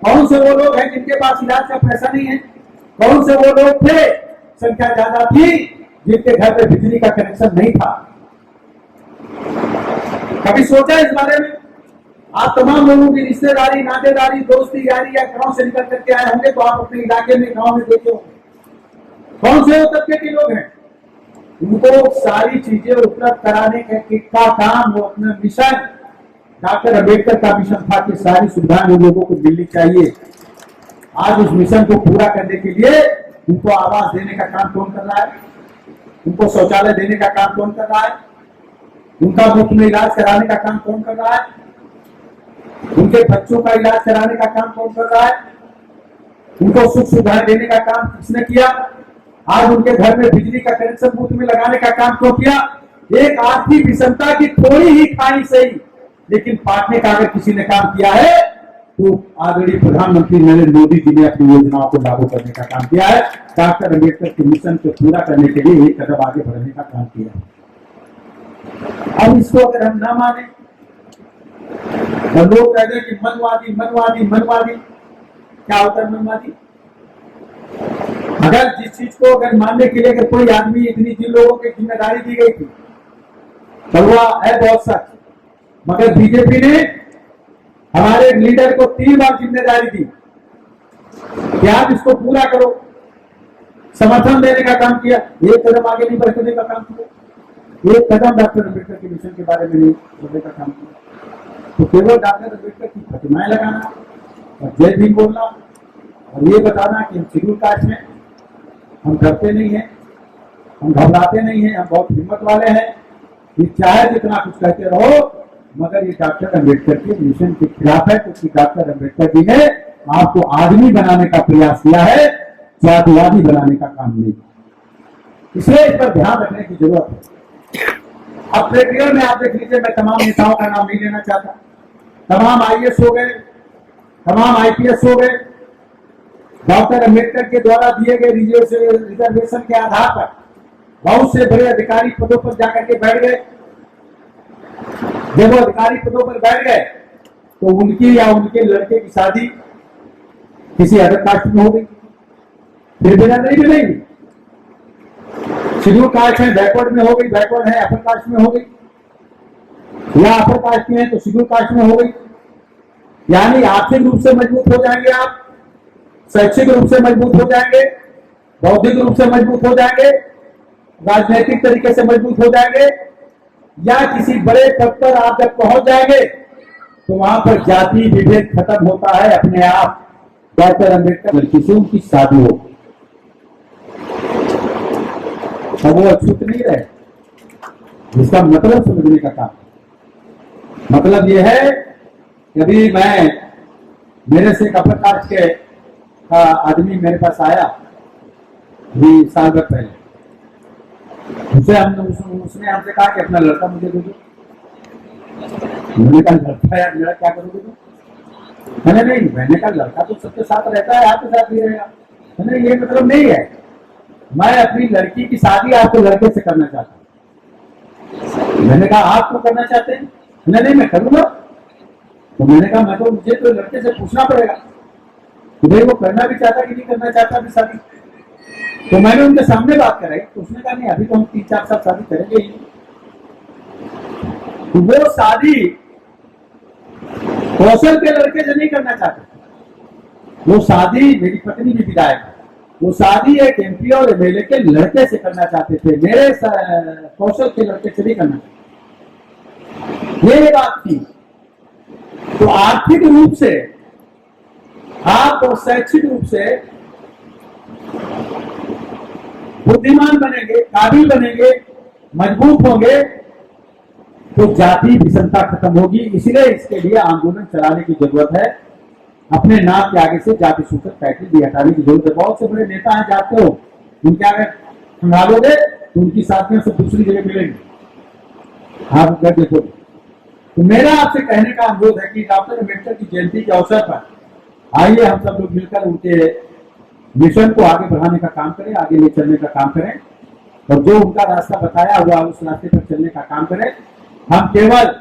कौन से वो लोग हैं जिनके पास इलाज का पैसा नहीं है? कौन से वो लोग थे, संख्या ज्यादा थी, जिनके घर में बिजली का कनेक्शन नहीं था? कभी सोचा इस बारे में? आप तमाम लोगों की रिश्तेदारी, नातेदारी, दोस्ती, यारी या गांव से निकल करके आए होंगे, तो आप अपने इलाके में, गांव में देखे होंगे, कौन से तबके के लोग हैं? उनको सारी चीजें उपलब्ध कराने का काम, वो अपना मिशन, डॉक्टर अम्बेडकर का मिशन था कि सारी सुविधाएं उन लोगों को मिलनी चाहिए। आज उस मिशन को पूरा करने के लिए उनको आवास देने का काम कौन कर रहा है? उनको शौचालय देने का काम कौन कर रहा है? उनका मुफ्त में इलाज कराने का काम कौन कर रहा है? उनके बच्चों का इलाज कराने का काम कौन कर रहा है? उनको सुख सुविधाएं देने का काम किसने किया? आज उनके घर में बिजली का कनेक्शन मुफ्त में लगाने का काम क्यों किया? एक आर्थिक विषमता की थोड़ी ही खाई सही, लेकिन पाटने का अगर किसी ने काम किया है तो आदरणीय प्रधानमंत्री नरेंद्र मोदी जी ने अपनी योजनाओं को लागू करने का काम किया है। डॉक्टर अम्बेडकर के मिशन को पूरा करने के लिए एक कदम आगे बढ़ने का काम किया है। अब इसको अगर हम ना माने और लोग कहते हैं कि मनवादी मनवादी मनवादी, क्या होता है मनवादी? अगर जिस चीज को अगर मानने के लिए अगर कोई आदमी, इतनी जिन लोगों की जिम्मेदारी दी गई थी, तो वह है बहुत सच, मगर बीजेपी ने हमारे लीडर को 3 बार जिम्मेदारी दी कि आप इसको पूरा करो, समर्थन देने का काम किया, एक कदम आगे नहीं बढ़ने का काम किया, एक कदम डॉक्टर अम्बेडकर के मिशन के बारे में नहीं बढ़ने का काम किया। तो केवल डॉक्टर अम्बेडकर की प्रतिमाएं लगाना और जय भीम बोलना और ये बताना कि हम शेड्यूल कास्ट में हम डरते नहीं हैं, हम घबराते नहीं हैं, हम बहुत हिम्मत वाले हैं, ये चाहे जितना कुछ कहते रहो, मगर ये डॉक्टर अम्बेडकर के मिशन के खिलाफ है, क्योंकि डॉक्टर अम्बेडकर जी ने आपको आदमी बनाने का प्रयास किया है, जातिवादी बनाने का काम नहीं। इसलिए इस पर ध्यान रखने की जरूरत है। अब प्रक्रिया में आप देख लीजिए, मैं तमाम नेताओं का नाम नहीं लेना चाहता, तमाम IAS हो गए, तमाम IPS हो गए, डॉक्टर अम्बेडकर के द्वारा दिए गए रिजर्वेशन के आधार पर बहुत से बड़े अधिकारी पदों पर जाकर के बैठ गए। जब वो अधिकारी पदों पर बैठ गए तो उनकी या उनके लड़के की शादी किसी अदर कास्ट में हो गई, फिर बिना नहीं मिलेगी। शेड्यूल कास्ट है, बैकवर्ड में हो गई, बैकवर्ड है, अपर कास्ट में हो गई, या अपर कास्ट में है तो शेड्यूल कास्ट में हो गई। यानी आर्थिक रूप से मजबूत हो जाएंगे आप, शैक्षिक रूप से मजबूत हो जाएंगे, बौद्धिक रूप से मजबूत हो जाएंगे, राजनीतिक तरीके से मजबूत हो जाएंगे, या किसी बड़े पद पर आप जब पहुंच जाएंगे तो वहां पर जाति विभेद खत्म होता है अपने आप। डॉक्टर अम्बेडकर लड़की से उनकी शादी हो, अब वो अछूत नहीं रहे। इसका मतलब समझने का काम, मतलब ये है कि अभी मेरे से एक अपर कास्ट के आदमी मेरे पास आया अभी साल भर पहले, उसने हमसे कहा कि अपना लड़का मुझे दे दो। मैंने कहा लड़का यार मेरा क्या करोगे तुम? मैंने नहीं, मैंने कहा लड़का तो सबके साथ रहता है, आपके साथ भी रहेगा। मैंने ये मतलब नहीं है, मैं अपनी लड़की की शादी आपको लड़के से करना चाहता हूँ। मैंने कहा आप तो करना चाहते हैं? नहीं मैं करूंगा। तो मैंने कहा मैं तो, मुझे तो लड़के से पूछना पड़ेगा कि भाई वो करना भी चाहता कि नहीं करना चाहता अभी शादी। तो मैंने उनके सामने बात कराई, तो उसने कहा नहीं अभी तो हम 3-4 साल शादी करेंगे ही। तो वो शादी कौशल के लड़के से नहीं करना चाहते, वो शादी, मेरी पत्नी भी विधायक है, वो शादी एक MP और MLA के लड़के से करना चाहते थे, मेरे कौशल के लड़के से नहीं करना चाहते। ये बात थी। तो आर्थिक रूप से आप और शैक्षिक रूप से बुद्धिमान बनेंगे, काबिल बनेंगे, मजबूत होंगे तो जाति विषमता खत्म होगी। इसलिए इसके लिए आंदोलन चलाने की जरूरत है। अपने नाम के आगे से जाति सूचक टाइटल भी हटाने की जरूरत है। बहुत से बड़े नेता हैं, जाते हो उनके आगे खंगालोगे तो उनकी साथियों से दूसरी जगह मिलेंगे, आप अगर देखो। तो मेरा आपसे कहने का अनुरोध है कि डॉक्टर अम्बेडकर की जयंती के अवसर पर आइए हम सब लोग मिलकर उनके मिशन को आगे बढ़ाने का काम करें, आगे ले चलने का काम करें, और जो उनका रास्ता बताया हुआ उस रास्ते पर चलने का काम करें। हम केवल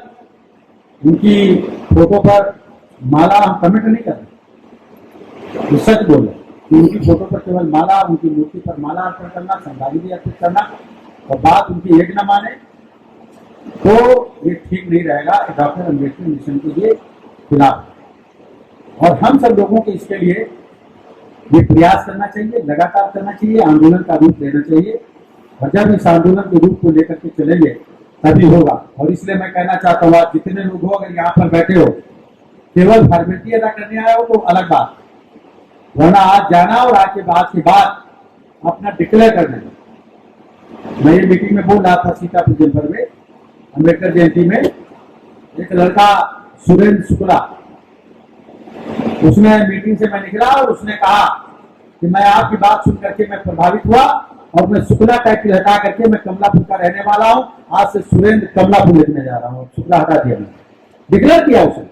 उनकी फोटो पर माला हम कमेंट नहीं कर रहे, तो सच बोले कि उनकी फोटो पर केवल माला, उनकी मूर्ति पर माला अर्पण करना, श्रद्धांजलि अर्पित करना और बात उनकी एक न माने तो ये ठीक नहीं रहेगा। डॉक्टर अम्बेडकर मिशन के लिए खिलाफ, और हम सब लोगों को इसके लिए ये प्रयास करना चाहिए, लगातार करना चाहिए, आंदोलन का रूप लेना चाहिए। और जब इस आंदोलन के रूप को लेकर के चलेंगे तभी होगा। और इसलिए मैं कहना चाहता हूँ, आज जितने लोग हो, अगर यहाँ पर बैठे हो केवल फॉर्मेलिटी अदा करने आए हो तो अलग बात, वरना आज जाना और आज के बाद अपना डिक्लेयर करना। मैं ये मीटिंग में बोल रहा था सीतापुर जनपद में अम्बेडकर जयंती में, एक लड़का सुरेंद्र शुक्ला, उसने मीटिंग से मैं निकला और उसने कहा कि मैं आपकी बात सुन करके मैं प्रभावित हुआ और मैं शुक्ला टाइटल हटा करके मैं कमलापुर का रहने वाला हूं, आज से सुरेंद्र कमलापुर लिखने जा रहा हूं। शुक्ला हटा दिया, मैंने डिक्लेयर किया उसने।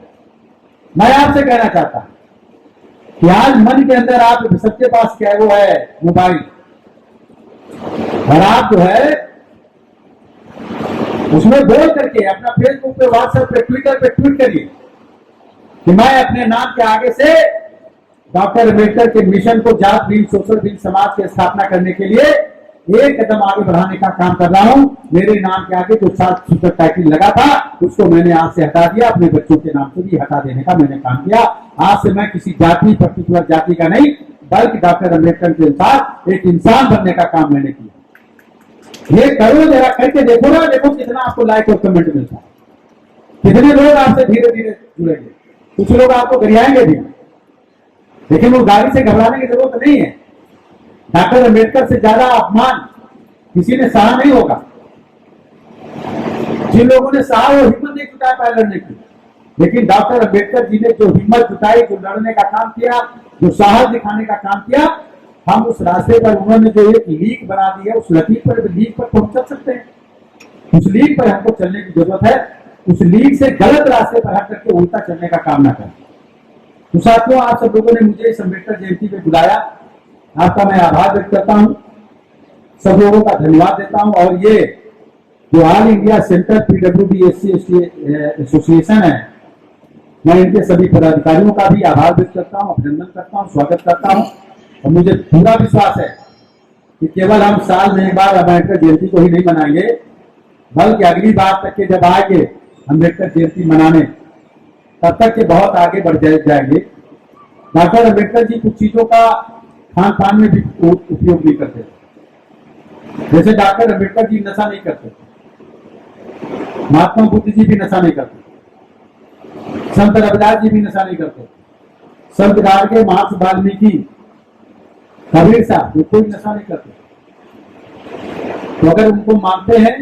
मैं आपसे कहना चाहता हूं कि आज मन के अंदर आप सबके पास क्या वो है मोबाइल, और आप जो है उसमें बोल करके अपना फेसबुक पे, व्हाट्सएप पे, ट्विटर पे ट्वीट करिए कि मैं अपने नाम के आगे से डॉक्टर अम्बेडकर के मिशन को जात भील, सोशल भील समाज की स्थापना करने के लिए एक कदम आगे बढ़ाने का काम कर रहा हूं। मेरे नाम के आगे जो सात सूचक टाइटल लगा था उसको मैंने आज से हटा दिया, अपने बच्चों के नाम से भी हटा देने का मैंने काम किया। आज से मैं किसी जाति, पर्टिकुलर जाति का नहीं, बल्कि डॉक्टर अम्बेडकर के अनुसार एक इंसान बनने का काम मैंने किया। ये करो, जरा करके देखो ना, देखो कितना आपको लाइक और कमेंट मिलता है, कितने लोग आपसे धीरे धीरे जुड़ेंगे। कुछ लोग आपको गरियाएंगे भी, लेकिन वो गाड़ी से घबराने की जरूरत नहीं है। डॉक्टर अम्बेडकर से ज्यादा अपमान किसी ने सहा नहीं होगा। जिन लोगों ने सहा वो हिम्मत नहीं जुटाया पाया लड़ने की, लेकिन डॉक्टर अम्बेडकर जी ने जो हिम्मत जुटाई, जो लड़ने का काम किया, जो साहस दिखाने का काम किया, हम उस रास्ते पर उन्होंने जो एक लीक बना दी है, उस लीक पर पहुंच सकते हैं। उस लीक पर हमको चलने की जरूरत है। उस लीक से गलत रास्ते पर हट करके उल्टा चलने का काम ना करें। तो साथियों, आप सब लोगों ने मुझे इस अम्बेडकर जयंती में बुलाया, आपका मैं आभार व्यक्त करता हूं, सब लोगों का धन्यवाद देता हूं। और ये जो all India central PWD SC/ST association है, मैं इनके सभी पदाधिकारियों का भी आभार व्यक्त करता हूं, अभिनंदन करता हूं, स्वागत करता हूं। और मुझे पूरा विश्वास है कि केवल हम साल में एक बार अम्बेडकर जयंती को ही नहीं मनाएंगे, बल्कि अगली बार तक के जब आएंगे अम्बेडकर जयंती मनाने, तब तक के बहुत आगे बढ़ जाएंगे। डॉक्टर अम्बेडकर जी कुछ चीजों का खान पान में भी उपयोग नहीं करते, जैसे डॉक्टर अम्बेडकर जी नशा नहीं करते, महात्मा बुद्ध जी भी नशा नहीं करते, संत रविदास जी भी नशा नहीं करते, संत गाड़गे, महर्षि वाल्मीकि, कबीर साहब, कोई नशा नहीं करते। तो अगर उनको मानते हैं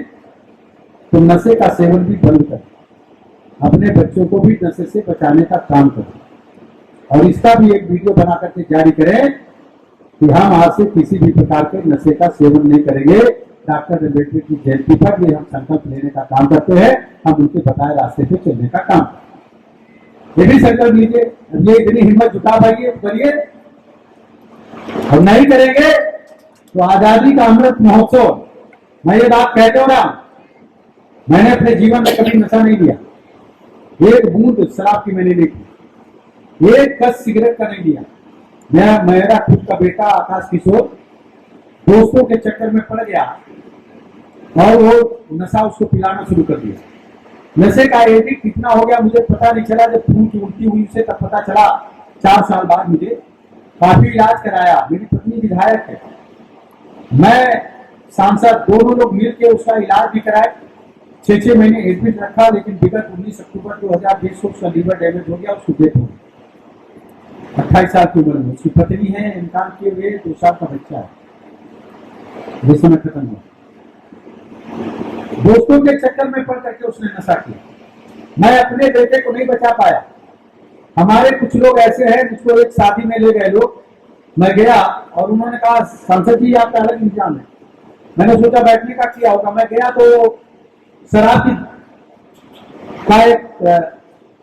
तो नशे का सेवन भी बंद करें, अपने बच्चों को भी नशे से बचाने का काम करें, और इसका भी एक वीडियो बना करके जारी करें कि हम आज से किसी भी प्रकार के नशे का सेवन नहीं करेंगे। डॉक्टर अम्बेडकर की जयंती पर ये हम संकल्प लेने का काम करते हैं, हम उनके बताए रास्ते पे चलने का काम करते हैं। ये भी संकल्प लीजिए, ये इतनी हिम्मत जुटा पाइए, करिए। और नहीं करेंगे तो आजादी का अमृत महोत्सव, मैं ये बात कहते हो ना, मैंने अपने जीवन में कभी नशा नहीं लिया, एक बूंद शराब की मैंने नहीं पी, एक कस सिगरेट का नहीं लिया। मेरा खुद का बेटा आकाश किशोर दोस्तों के चक्कर में पड़ गया और वो नशा उसको पिलाना शुरू कर दिया। नशे का एडिक्ट कितना हो गया मुझे पता नहीं चला, जब फूट उल्टी हुई उसे तब पता चला। 4 साल बाद मुझे काफी इलाज कराया, मेरी पत्नी विधायक है, मैं सांसद, दोनों लोग मिलकर उसका इलाज भी कराए। 6 महीने एडमिट रखा, लेकिन विगत 19 अक्टूबर 2020 को उसका लीवर डैमेज हो गया, उसको डेथ हो गई 28 साल की उम्र में। उसकी पत्नी है, इंसान किए हुए 2 साल का बच्चा है, ये समय खत्म हुआ। दोस्तों के चक्कर में पड़ करके उसने नशा किया। मैं अपने बेटे को नहीं बचा पाया। हमारे कुछ लोग ऐसे हैं जिसको एक शादी में ले गए लोग, मैं गया और उन्होंने कहा सांसद जी आपका अलग इंतजाम है। मैंने सोचा बैठने का किया होगा। मैं गया तो शराब का एक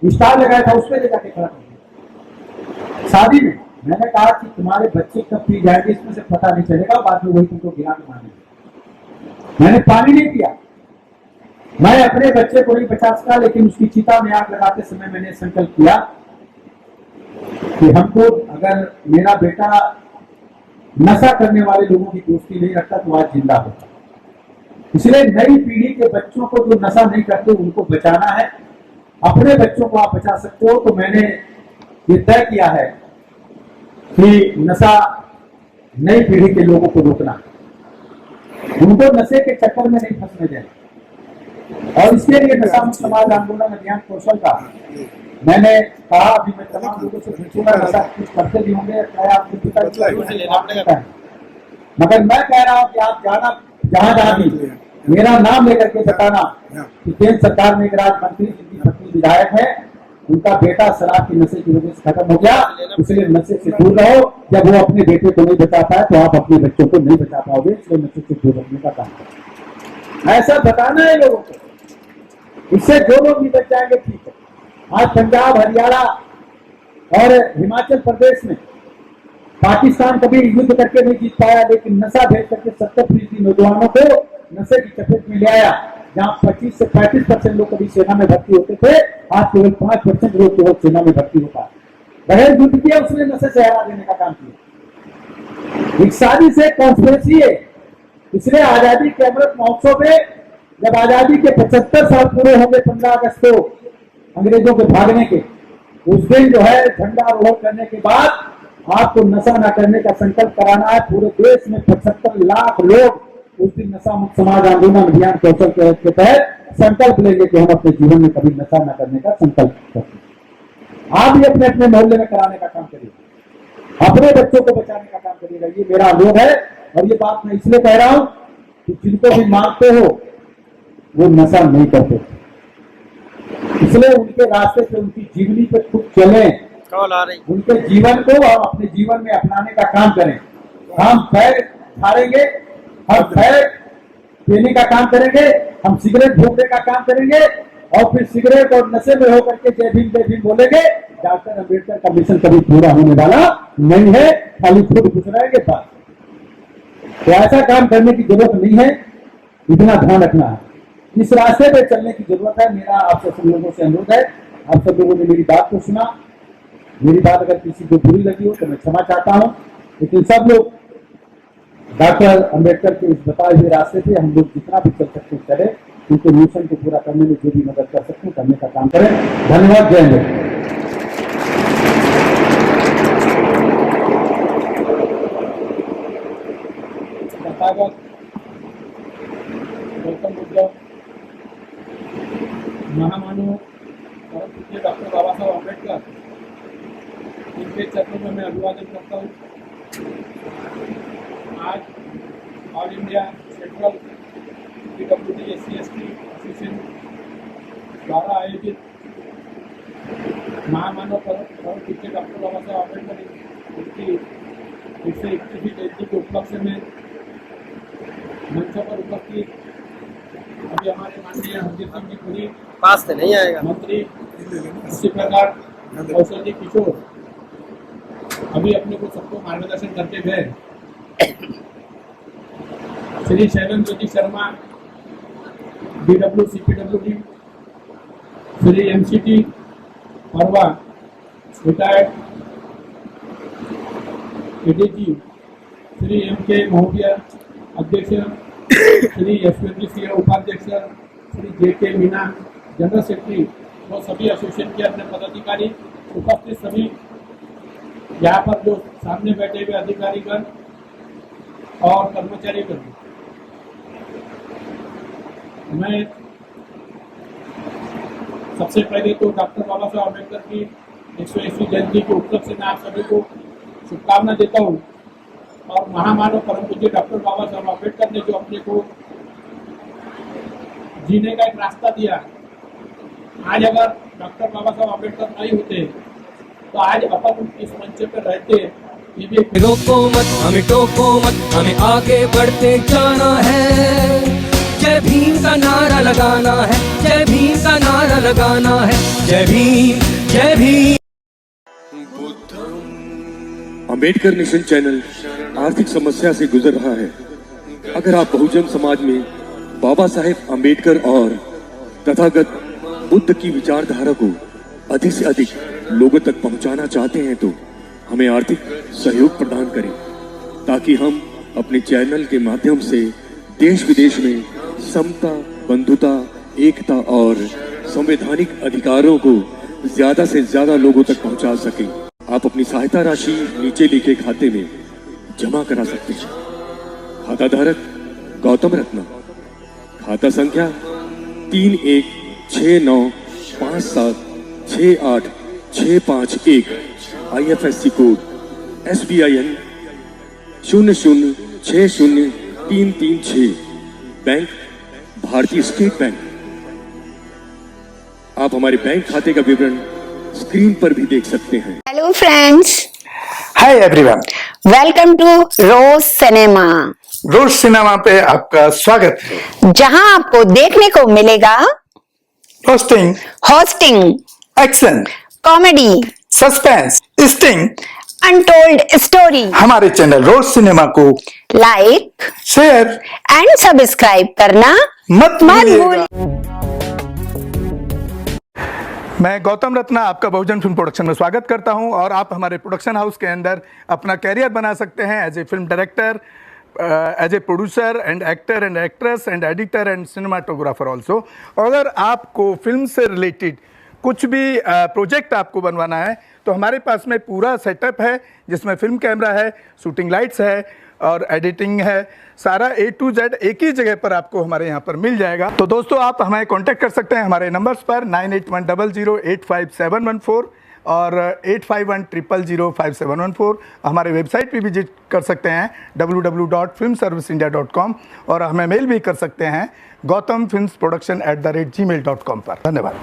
स्टार लगाया था, उसमें ले जाके खड़ा कर दिया शादी में। मैंने कहा कि तुम्हारे बच्चे कब पी जाएंगे इसमें से पता नहीं चलेगा, बाद में वही तुमको गिरा के मारेंगे। मैंने पानी नहीं पिया। मैं अपने बच्चे को नहीं बचा सका, लेकिन उसकी चिता में आग लगाते समय मैंने संकल्प किया कि हमको, अगर मेरा बेटा नशा करने वाले लोगों की दोस्ती नहीं रखता तो आज जिंदा होता। इसलिए नई पीढ़ी के बच्चों को जो नशा नहीं करते उनको बचाना है। अपने बच्चों को आप बचा सकते हो। तो मैंने ये तय किया है कि नशा नई पीढ़ी के लोगों को रोकना, उनको नशे के चक्कर में नहीं फंसने देना। और इसके लिए नशा मुक्त समाज आंदोलन अभियान कौशल का मैंने कहा, अभी मैं तमाम लोगों से पूछूंगा, नशा कुछ करते भी होंगे, मगर मैं कह रहा हूं कि आप जाना जहां जहां भी मेरा नाम लेकर के बताना कि केंद्र सरकार में एक राज्य मंत्री जिनकी पत्नी विधायक है, उनका बेटा शराब की नशे की वजह से खत्म हो गया, इसलिए नशे से दूर रहो। जब वो अपने बेटे को नहीं बचा पाए तो आप अपने बच्चों को नहीं बचा पाओगे, इसलिए नशे से दूर रखने का काम करें। ऐसा बताना है लोगों को। इससे जो लोग भी बच जाएंगे ठीक है। आज पंजाब, हरियाणा और हिमाचल प्रदेश में पाकिस्तान कभी युद्ध करके नहीं जीत पाया, लेकिन नशा भेज करके 70% नौजवानों को नशे की चपेट में ले आया। जहां 25 से 35% लोग कभी सेना में भर्ती होते थे, आज केवल 5% लोग केवल सेना में भर्ती होता है। बहर युद्ध किया उसने, नशे से हरा देने का काम किया। एक शादी से कॉन्स्पिरेसी है। इसलिए आजादी के अमृत महोत्सव में जब आजादी के 75 साल पूरे होंगे 15 अगस्त को अंग्रेजों के भागने के, उस दिन जो है झंडारोहण करने के बाद आपको नशा न करने का संकल्प कराना है। पूरे देश में 75 लाख लोग उस दिन नशा मुक्त समाज आंदोलन अभियान कौशल के तहत संकल्प लेंगे कि हम अपने जीवन में कभी नशा न करने का संकल्प करते हैं। आप भी अपने अपने मोहल्ले में कराने का काम करिए, अपने बच्चों को बचाने का काम करिएगा। ये मेरा अनुरोध है। और ये बात मैं इसलिए कह रहा हूं कि जिनको भी मानते हो वो नशा नहीं करते, इसलिए उनके रास्ते से, उनकी जीवनी पे खुद चले, उनके जीवन को हम अपने जीवन में अपनाने का काम करें। हम पैर फाड़ेंगे, हम पैर पीने का काम करेंगे, हम सिगरेट फूकने का काम करेंगे और फिर सिगरेट और नशे में होकर के जय भीम बोलेंगे। डॉक्टर अम्बेडकर का मिशन कभी पूरा होने वाला नहीं है, खाली खुद खुश रहेंगे बस। तो ऐसा काम करने की जरूरत नहीं है, इतना ध्यान रखना है। इस रास्ते पे चलने की जरूरत है। मेरा आप सब लोगों से अनुरोध है, आप सब लोगों ने मेरी बात को सुना। मेरी बात अगर किसी को बुरी लगी हो तो मैं क्षमा चाहता हूं, लेकिन सब लोग डॉक्टर अम्बेडकर के इस बताए हुए रास्ते पे हम लोग जितना भी चल सकते हैं चले, उनके मिशन को पूरा करने में जो भी मदद कर सकते हैं करने का काम करें। धन्यवाद। जय हिंद। गौतम बुद्ध महामानव परम पूज्य डॉक्टर बाबा साहब अम्बेडकर, इनके चरणों में मैं अभिवादन करता हूँ। आज all India central PWD SC/ST association द्वारा आयोजित महामानव परम पूज्य डॉक्टर बाबा साहब अम्बेडकर उनकी 121वीं जयंती के उपलक्ष्य में मंच पर उपस्थित अभी हमारे माननीय हरदीप सिंह जी पुरी पास से नहीं आएगा मंत्री, इसी प्रकार कौशल जी किशोर अभी अपने को सबको मार्गदर्शन करते गए। Shri Shailan Jyoti Sharma DW CPWD, Shri MCT Parva retired ADG, Shri MK महोदय अध्यक्ष, श्री यशवंत सिंह उपाध्यक्ष, Shri JK Meena general secretary वो सभी एसोसिएशन के अपने पदाधिकारी, उपस्थित सभी यहाँ पर जो सामने बैठे हुए अधिकारीगण और कर्मचारीगण, मैं सबसे पहले तो डॉक्टर बाबा साहब अम्बेडकर की 121वीं जयंती के उपलक्ष्य में आप सभी को शुभकामना देता हूँ। और महामानव परम पूज्य डॉक्टर बाबा साहब अम्बेडकर ने जो अपने को जीने का एक रास्ता दिया। आज अगर डॉक्टर बाबा साहब अम्बेडकर नहीं होते तो आज अपन इस मंच पर रहते। ये भी एक रोको मत, हमें टोको मत, हमें आगे बढ़ते जाना है। जय भीम का नारा लगाना है, जय भीम का नारा लगाना है, जय भीम, जय भीम। अंबेडकर नेशन चैनल आर्थिक समस्या से गुजर रहा है। अगर आप बहुजन समाज में बाबा साहेब अंबेडकर और तथागत बुद्ध की विचारधारा को अधिक से अधिक लोगों तक पहुंचाना चाहते हैं तो हमें आर्थिक सहयोग प्रदान करें, ताकि हम अपने चैनल के माध्यम से देश विदेश में समता, बंधुता, एकता और संवैधानिक अधिकारों को ज्यादा से ज्यादा लोगों तक पहुंचा सकें। आप अपनी सहायता राशि नीचे लिखे खाते में जमा करा सकते हैं। खाता धारक गौतम रत्ना, खाता संख्या 316957686551, IFSC कोड SBIN 00603336, बैंक भारतीय स्टेट बैंक। आप हमारे बैंक खाते का विवरण स्क्रीन पर भी देख सकते हैं। Hello friends, hi everyone, welcome to Rose Cinema. Rose Cinema पे आपका स्वागत है, जहां आपको देखने को मिलेगा hosting, action, comedy, suspense, sting, untold story. हमारे चैनल रोज सिनेमा को लाइक, शेयर एंड सब्सक्राइब करना मत भूलिएगा। भूलिए। मैं गौतम रत्ना आपका बहुजन फिल्म प्रोडक्शन में स्वागत करता हूं और आप हमारे प्रोडक्शन हाउस के अंदर अपना कैरियर बना सकते हैं as a film director, as a producer and actor and actress and editor and cinematographer also. अगर आपको फिल्म से रिलेटेड कुछ भी प्रोजेक्ट आपको बनवाना है तो हमारे पास में पूरा सेटअप है, जिसमें फिल्म कैमरा है, शूटिंग लाइट्स है और एडिटिंग है। सारा A to Z एक ही जगह पर आपको हमारे यहाँ पर मिल जाएगा। तो दोस्तों, आप हमें कांटेक्ट कर सकते हैं हमारे नंबर्स पर 9810085714 और 8510005714। हमारे वेबसाइट पे विजिट कर सकते हैं www.filmserviceindia.com और हमें मेल भी कर सकते हैं gautamfilmsproduction@gmail.com पर। धन्यवाद।